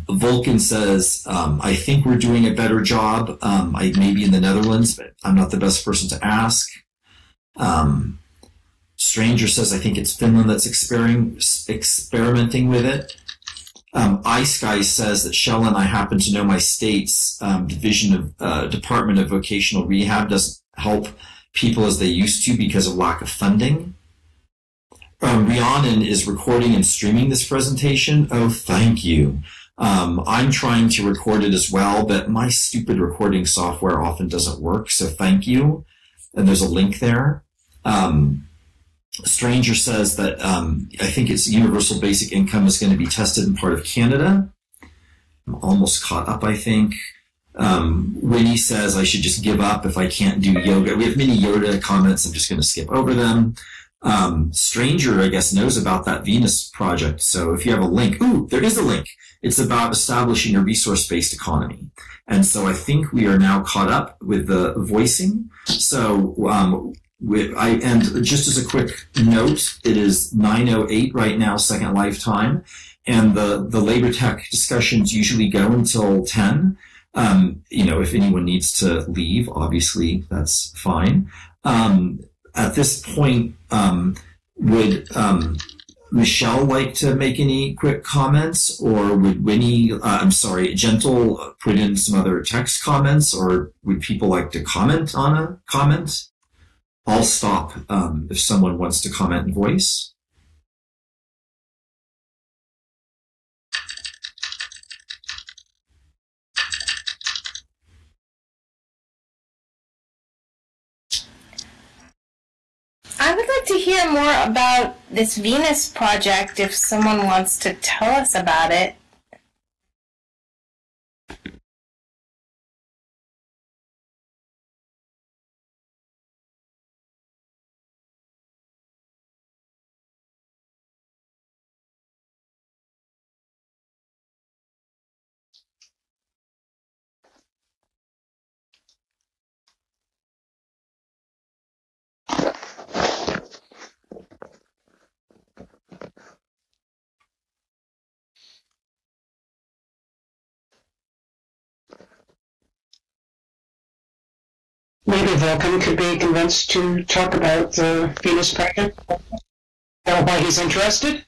Vulcan says, I think we're doing a better job. I may be in the Netherlands, but I'm not the best person to ask. Stranger says, I think it's Finland that's experimenting with it. Ice Guy says that Shellen, I happen to know my state's division of Department of Vocational Rehab doesn't help people as they used to because of lack of funding. Rhiannon is recording and streaming this presentation. Oh, thank you. I'm trying to record it as well, but my stupid recording software often doesn't work, so thank you. And there's a link there. Stranger says that I think it's universal basic income is going to be tested in part of Canada. I'm almost caught up, I think. Winnie says I should just give up if I can't do yoga. We have many Yoda comments. I'm just going to skip over them. Stranger, I guess, knows about that Venus project. So if you have a link, there is a link. It's about establishing a resource-based economy. And so I think we are now caught up with the voicing. So, and just as a quick note, it is 9:08 right now, Second Lifetime. And the labor tech discussions usually go until 10. If anyone needs to leave, obviously that's fine. At this point, would Michelle like to make any quick comments, or would Gentle put in some other text comments, or would people like to comment on a comment? I'll stop if someone wants to comment in voice. I would like to hear more about this Venus project if someone wants to tell us about it. Maybe Vulcan could be convinced to talk about the Venus project, or why he's interested.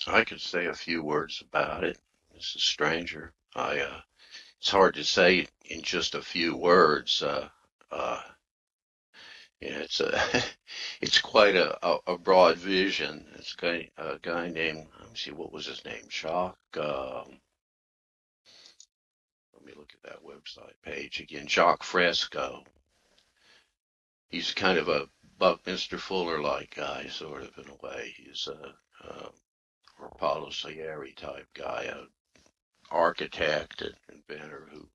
I could say a few words about it. This is Stranger. It's hard to say in just a few words. Yeah, it's quite a broad vision. It's a guy named, let me see, what was his name? Jacques. Let me look at that website page again. Jacques Fresco. He's kind of a Buckminster Fuller-like guy, sort of, in a way. He's or Paulo Freire type guy, an architect and inventor who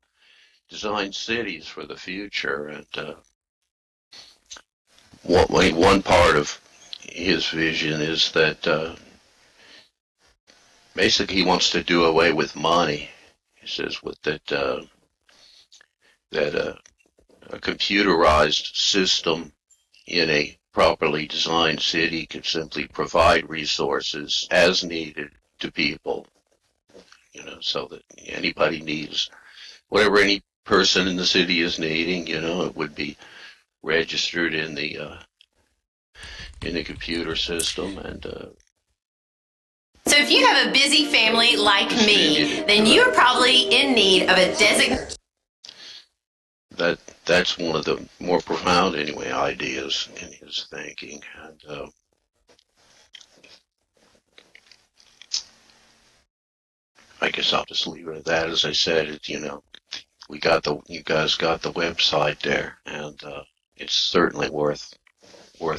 designed cities for the future. And one part of his vision is that basically he wants to do away with money. He says that a computerized system in a properly designed city could simply provide resources as needed to people, so that anybody needs whatever any person in the city is needing, it would be registered in the computer system. And so if you have a busy family like me, then you're probably in need of a designated. That's one of the more profound, anyway, ideas in his thinking. And I guess I'll just leave it at that. As I said, you guys got the website there, and it's certainly worth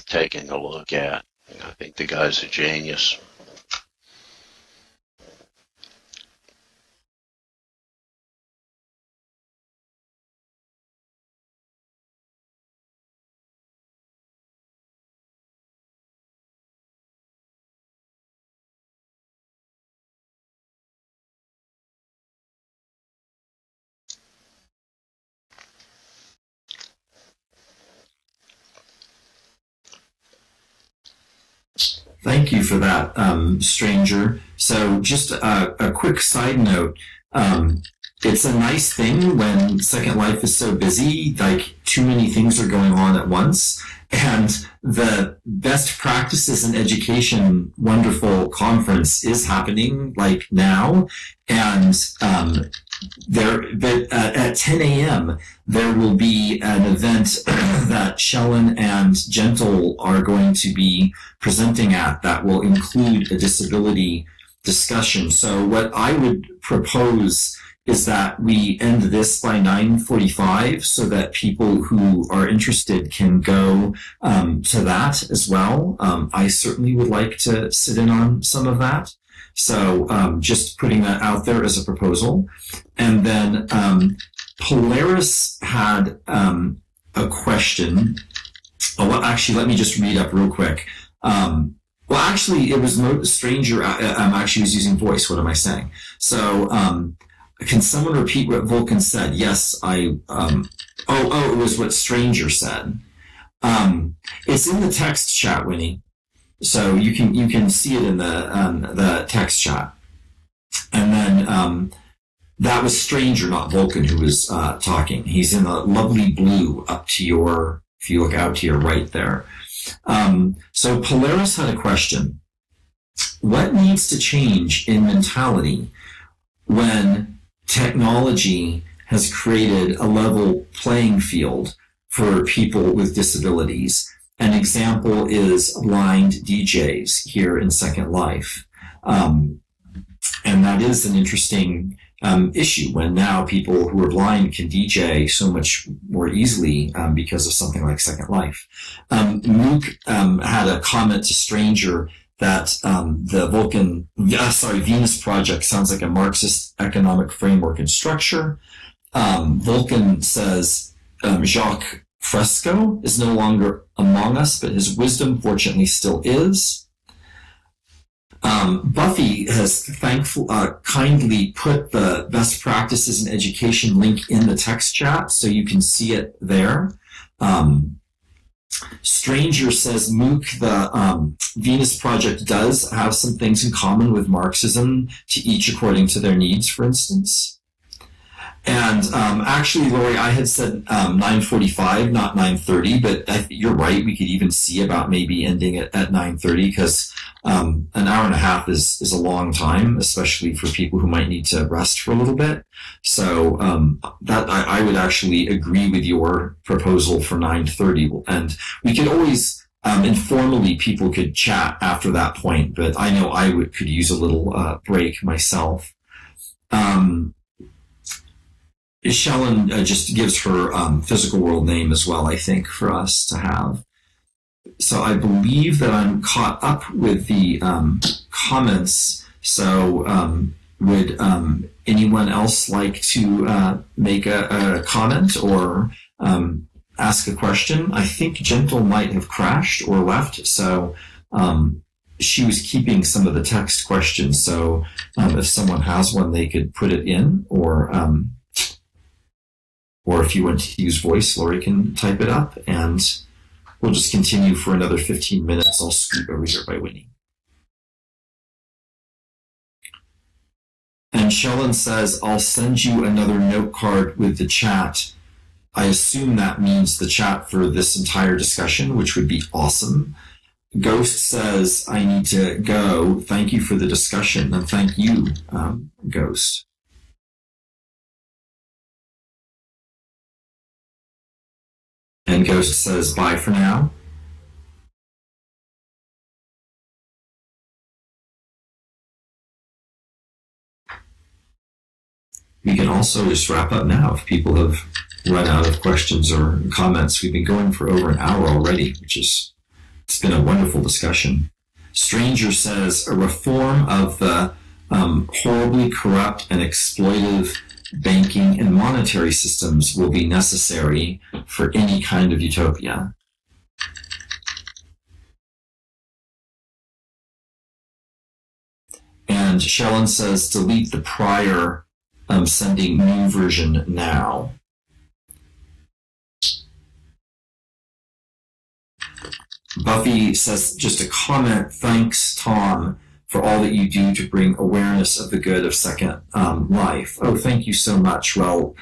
taking a look at. I think the guy's a genius. Thank you for that, Stranger. So just a quick side note. It's a nice thing when Second Life is so busy, like too many things are going on at once. And the Best Practices in Education wonderful conference is happening like now. And at 10 a.m., there will be an event that Shellen and Gentle are going to be presenting at that will include a disability discussion. So what I would propose is that we end this by 9:45 so that people who are interested can go to that as well. I certainly would like to sit in on some of that. So just putting that out there as a proposal. And then Polaris had a question. Oh, well, actually, let me just read up real quick. Well, actually, it was Stranger. Actually was using voice. What am I saying? So can someone repeat what Vulcan said? Yes, it was what Stranger said. It's in the text chat, Winnie. So you can see it in the text chat. And then that was Stranger, not Vulcan, who was talking. He's in a lovely blue up to if you look out to your right there. So Polaris had a question. What needs to change in mentality when technology has created a level playing field for people with disabilities? An example is blind DJs here in Second Life. And that is an interesting issue when now people who are blind can DJ so much more easily because of something like Second Life. Mook had a comment to Stranger that the Venus Project sounds like a Marxist economic framework and structure. Vulcan says Jacques Fresco is no longer among us, but his wisdom fortunately still is. Buffy has kindly put the Best Practices in Education link in the text chat, so you can see it there. Stranger says Mook, the Venus Project does have some things in common with Marxism, to each according to their needs, for instance. And actually, Lori, I had said 9:45, not 9:30, but you're right. We could even see about maybe ending it at 9:30 because an hour and a half is a long time, especially for people who might need to rest for a little bit. So that I would actually agree with your proposal for 9:30, and we could always informally people could chat after that point. But I know I could use a little break myself. Shellen just gives her physical world name as well, I think, for us to have. So I believe that I'm caught up with the comments. So would anyone else like to make a comment or ask a question? I think Gentle might have crashed or left, so she was keeping some of the text questions. So if someone has one, they could put it in, or if you want to use voice, Lori can type it up, and we'll just continue for another 15 minutes. I'll scoot over here by Winnie. And Shellen says, I'll send you another note card with the chat. I assume that means the chat for this entire discussion, which would be awesome. Ghost says, I need to go. Thank you for the discussion, and thank you, Ghost. And Ghost says, bye for now. We can also just wrap up now if people have run out of questions or comments. We've been going for over an hour already, it's been a wonderful discussion. Stranger says, a reform of the horribly corrupt and exploitive banking and monetary systems will be necessary for any kind of utopia. And Shellen says, delete the prior, sending new version now. Buffy says, just a comment, thanks, Tom, for all that you do to bring awareness of the good of Second Life. Oh, thank you so much. Well,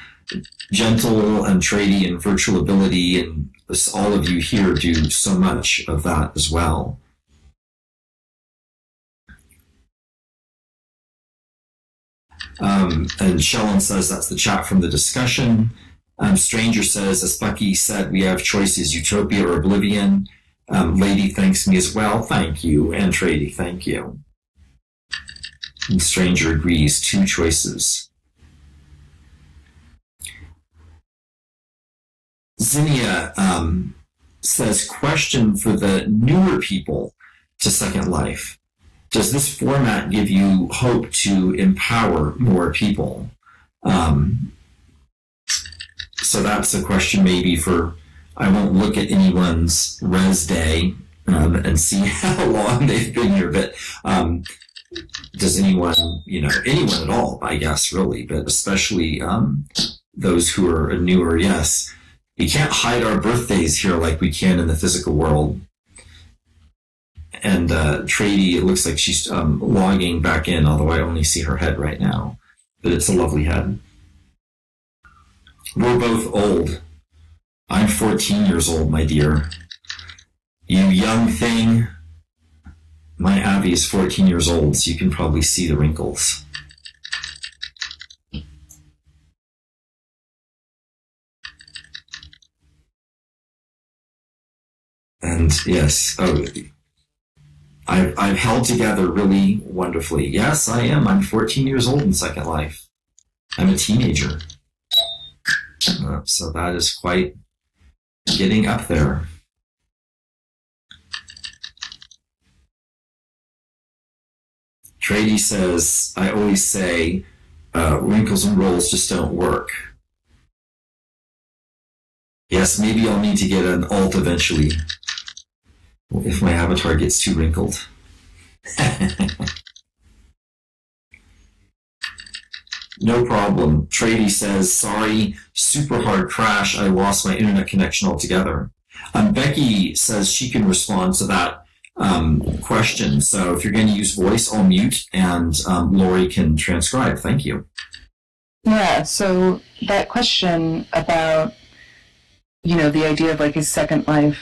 Gentle and Trady and Virtual Ability and all of you here do so much of that as well. And Shellen says that's the chat from the discussion. Stranger says, as Bucky said, we have choices, utopia or oblivion. Lady thanks me as well. Thank you. And Trady, thank you. And Stranger agrees, 2 choices. Zinnia says, question for the newer people to Second Life. Does this format give you hope to empower more people? So that's a question maybe for, I won't look at anyone's res day and see how long they've been here, but does anyone, anyone at all, I guess, really, but especially those who are newer, yes. We can't hide our birthdays here like we can in the physical world. And Trady, it looks like she's logging back in, although I only see her head right now. But it's a lovely head. We're both old. I'm 14 years old, my dear. You young thing. My Abby is 14 years old, so you can probably see the wrinkles. And yes, I've held together really wonderfully. Yes, I am. I'm 14 years old in Second Life. I'm a teenager. So that is quite getting up there. Trady says, I always say, wrinkles and rolls just don't work. Yes, maybe I'll need to get an alt eventually if my avatar gets too wrinkled. No problem. Trady says, sorry, super hard crash. I lost my internet connection altogether. Becky says she can respond to that question. So if you're going to use voice, I'll mute and Lori can transcribe. Thank you. Yeah, so that question about, the idea of like a second life,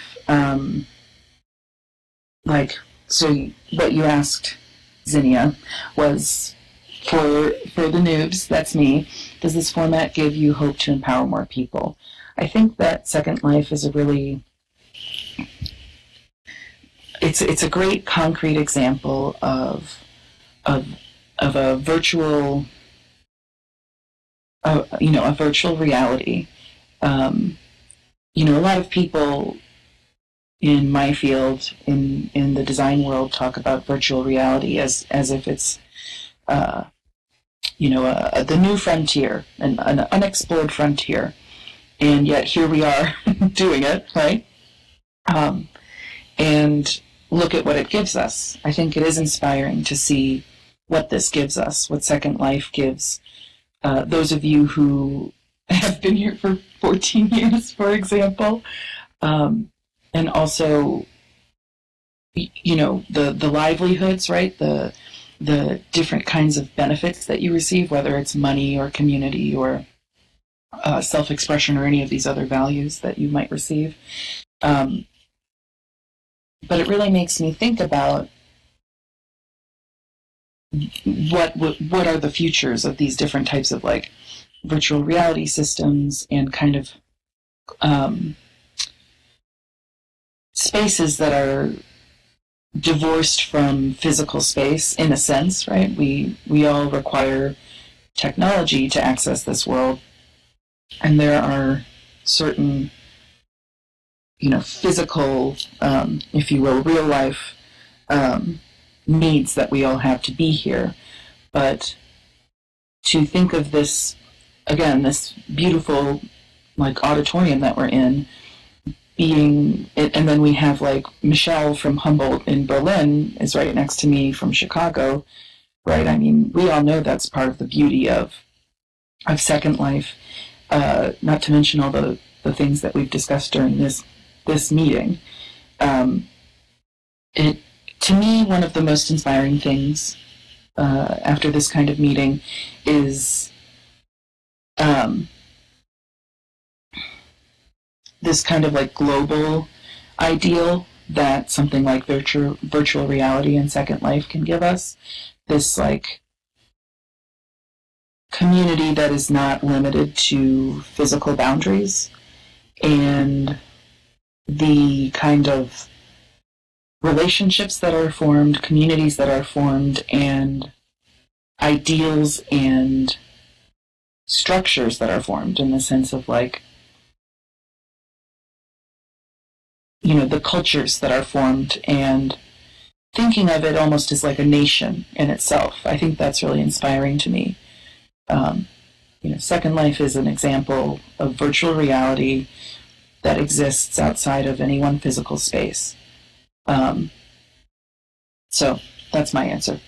so what you asked, Zinnia, was for the noobs, that's me, does this format give you hope to empower more people? I think that Second Life is it's a great concrete example of a virtual, a virtual reality. A lot of people in my field, in the design world, talk about virtual reality as if it's, the new frontier, an unexplored frontier. And yet here we are doing it, right? And look at what it gives us. I think it is inspiring to see what this gives us, what Second Life gives. Those of you who have been here for 14 years, for example, and also, the livelihoods, right? The different kinds of benefits that you receive, whether it's money or community or self-expression or any of these other values that you might receive. But it really makes me think about what are the futures of these different types of like virtual reality systems and kind of spaces that are divorced from physical space in a sense, right? We all require technology to access this world, and there are certain physical, if you will, real life needs that we all have to be here. But to think of this, again, this beautiful like auditorium that we're in, being, and then we have like Michelle from Humboldt in Berlin is right next to me from Chicago, right? I mean, we all know that's part of the beauty of Second Life, not to mention all the things that we've discussed during this meeting. To me, one of the most inspiring things after this kind of meeting is this kind of like global ideal that something like virtual reality and Second Life can give us. This like community that is not limited to physical boundaries, and the kind of relationships that are formed, communities that are formed, and ideals and structures that are formed in the sense of like, the cultures that are formed, and thinking of it almost as like a nation in itself. I think that's really inspiring to me. Second Life is an example of virtual reality that exists outside of any one physical space. So that's my answer.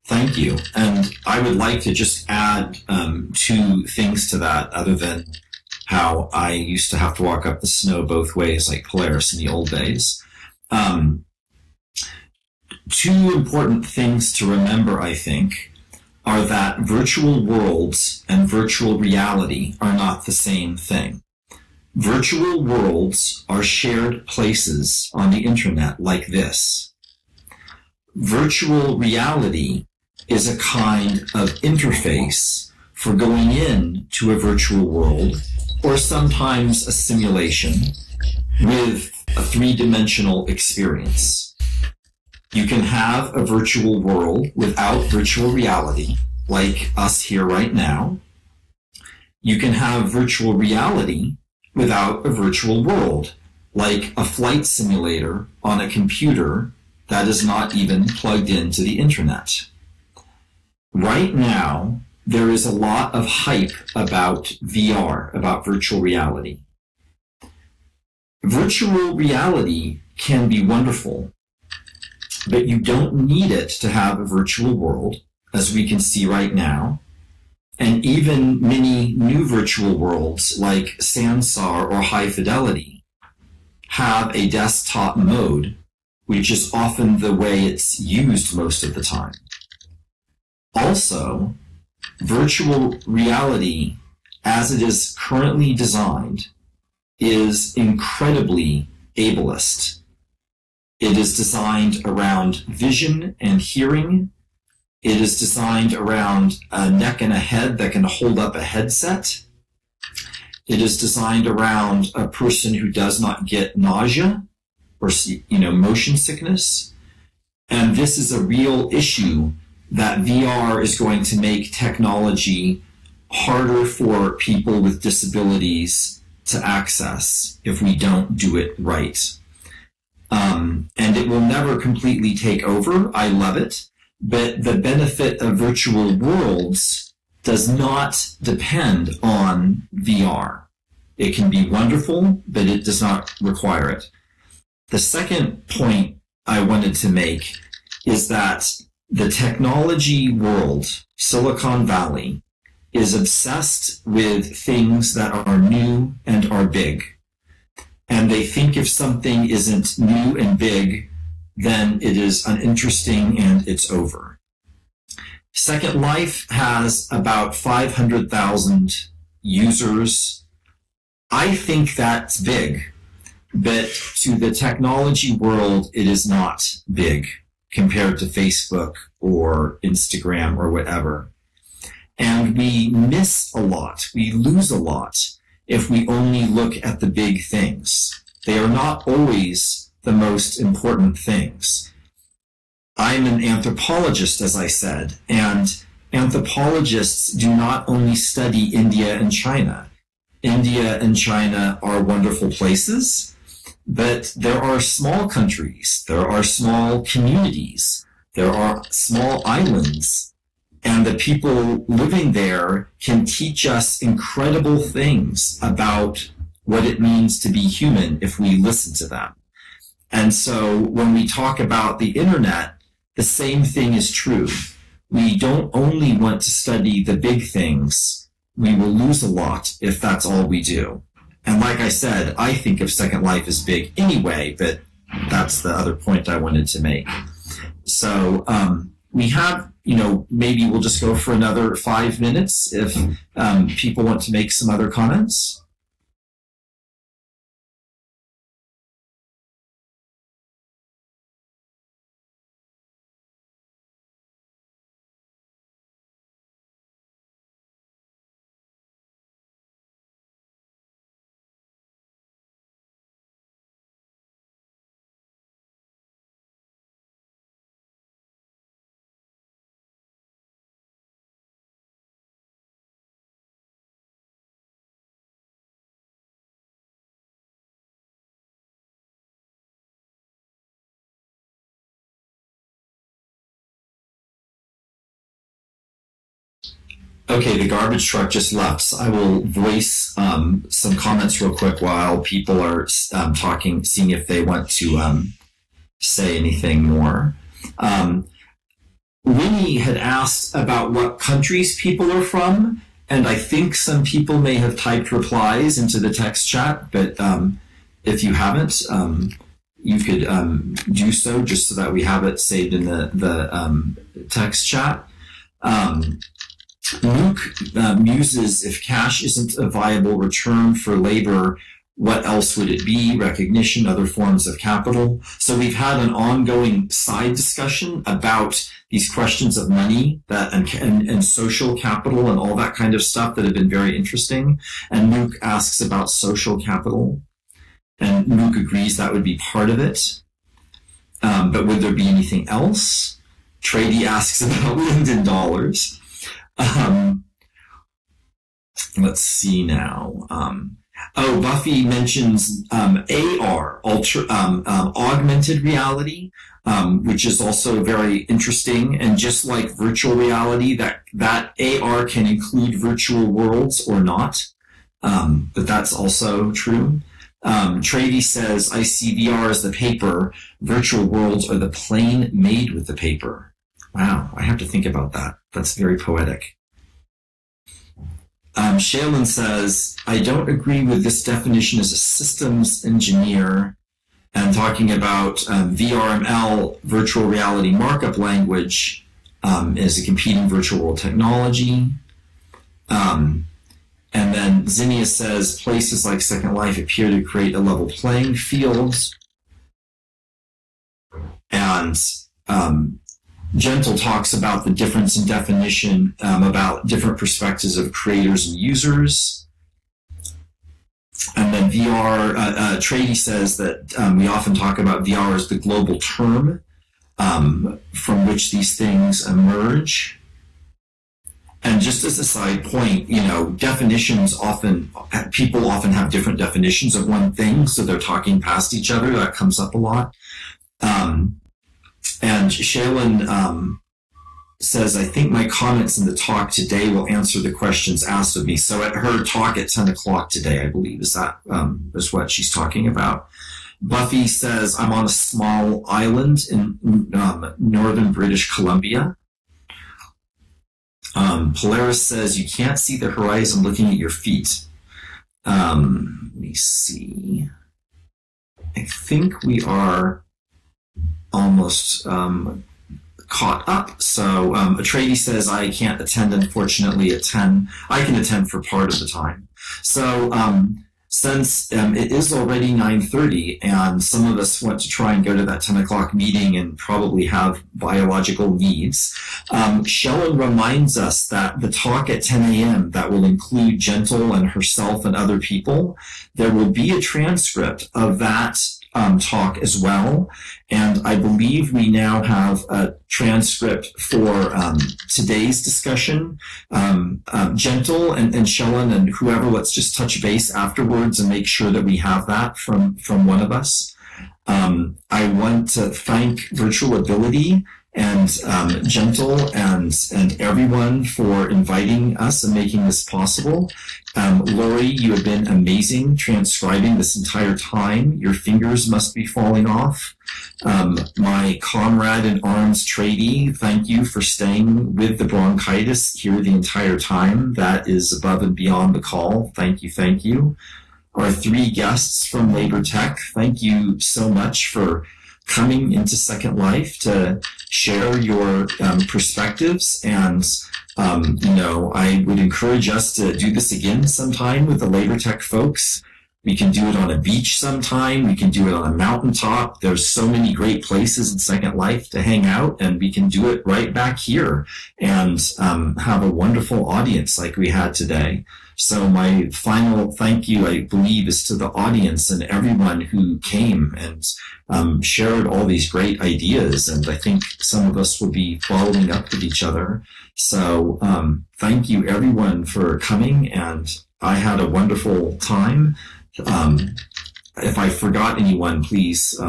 Thank you. And I would like to just add 2 things to that, other than how I used to have to walk up the snow both ways like Polaris in the old days. 2 important things to remember, I think, are that virtual worlds and virtual reality are not the same thing. Virtual worlds are shared places on the internet like this. Virtual reality is a kind of interface for going in to a virtual world, or sometimes a simulation, with a 3-dimensional experience. You can have a virtual world without virtual reality, like us here right now. You can have virtual reality without a virtual world, like a flight simulator on a computer that is not even plugged into the internet. Right now, there is a lot of hype about VR, about virtual reality. Virtual reality can be wonderful, but you don't need it to have a virtual world, as we can see right now. And even many new virtual worlds like Sansar or High Fidelity have a desktop mode, which is often the way it's used most of the time. Also, virtual reality, as it is currently designed, is incredibly ableist. It is designed around vision and hearing. It is designed around a neck and a head that can hold up a headset. It is designed around a person who does not get nausea or, motion sickness. And this is a real issue that VR is going to make technology harder for people with disabilities to access if we don't do it right. And it will never completely take over. I love it. But the benefit of virtual worlds does not depend on VR. It can be wonderful, but it does not require it. The second point I wanted to make is that the technology world, Silicon Valley, is obsessed with things that are new and are big. And they think if something isn't new and big, then it is uninteresting and it's over. Second Life has about 500,000 users. I think that's big, but to the technology world, it is not big compared to Facebook or Instagram or whatever. And we miss a lot, we lose a lot if we only look at the big things. They are not always the most important things. I'm an anthropologist, as I said, and anthropologists do not only study India and China. India and China are wonderful places, but there are small countries, there are small communities, there are small islands, and the people living there can teach us incredible things about what it means to be human if we listen to them. And so when we talk about the internet, the same thing is true. We don't only want to study the big things. We will lose a lot if that's all we do. And like I said, I think of Second Life as big anyway, but that's the other point I wanted to make. So we have, maybe we'll just go for another 5 minutes if people want to make some other comments. Okay, the garbage truck just left. So I will voice some comments real quick while people are talking, seeing if they want to say anything more. Winnie had asked about what countries people are from, and I think some people may have typed replies into the text chat, but if you haven't, you could do so just so that we have it saved in the text chat. Luke muses, if cash isn't a viable return for labor, what else would it be? Recognition, other forms of capital. So we've had an ongoing side discussion about these questions of money and social capital and all that kind of stuff that have been very interesting. And Luke asks about social capital. And Luke agrees that would be part of it. But would there be anything else? Trady asks about Linden dollars. Let's see now. Buffy mentions AR, augmented reality, which is also very interesting. And just like virtual reality, that AR can include virtual worlds or not. But that's also true. Trady says, I see VR as the paper. Virtual worlds are the plane made with the paper. Wow, I have to think about that. That's very poetic. Shaylin says, I don't agree with this definition as a systems engineer, and talking about VRML, virtual reality markup language. is a competing virtual world technology. And then Zinnia says places like Second Life appear to create a level playing field. And Gentle talks about the difference in definition, about different perspectives of creators and users. And then VR, Trady says that we often talk about VR as the global term from which these things emerge. And just as a side point, definitions people often have different definitions of one thing, so they're talking past each other. That comes up a lot. And Shaylin says, I think my comments in the talk today will answer the questions asked of me. So at her talk at 10 o'clock today, I believe, is what she's talking about. Buffy says, I'm on a small island in northern British Columbia. Polaris says, you can't see the horizon looking at your feet. Let me see. I think we are almost caught up. So Atreides says, I can't attend, unfortunately, at 10. I can attend for part of the time. So since it is already 9:30 and some of us want to try and go to that 10 o'clock meeting and probably have biological needs, Shellen reminds us that the talk at 10 a.m. that will include Gentle and herself and other people, there will be a transcript of that talk as well. And I believe we now have a transcript for today's discussion. Gentle and Shellen and whoever, let's just touch base afterwards and make sure that we have that from one of us. I want to thank Virtual Ability and Gentle and everyone for inviting us and making this possible. Lori, you have been amazing transcribing this entire time. Your fingers must be falling off. My comrade in arms, Trady, thank you for staying with the bronchitis here the entire time. That is above and beyond the call. Thank you, thank you. Our three guests from Labor Tech, thank you so much for coming into Second Life to share your perspectives. And, I would encourage us to do this again sometime with the Labor Tech folks. We can do it on a beach sometime. We can do it on a mountaintop. There's so many great places in Second Life to hang out, and we can do it right back here and have a wonderful audience like we had today. So my final thank you, I believe, is to the audience and everyone who came and shared all these great ideas. And I think some of us will be following up with each other. So thank you, everyone, for coming. And I had a wonderful time. If I forgot anyone, please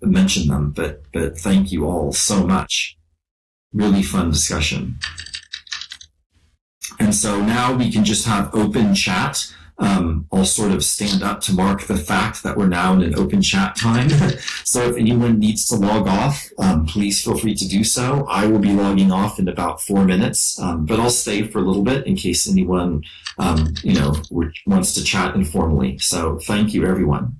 mention them. But thank you all so much. Really fun discussion. And so now we can just have open chat. I'll sort of stand up to mark the fact that we're now in an open chat time. So if anyone needs to log off, please feel free to do so. I will be logging off in about 4 minutes, but I'll stay for a little bit in case anyone, wants to chat informally. So thank you, everyone.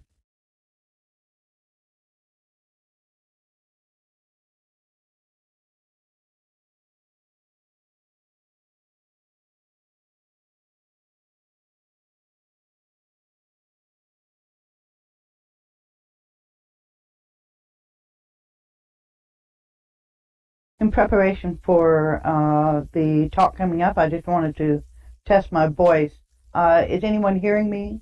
In preparation for the talk coming up, I just wanted to test my voice. Is anyone hearing me?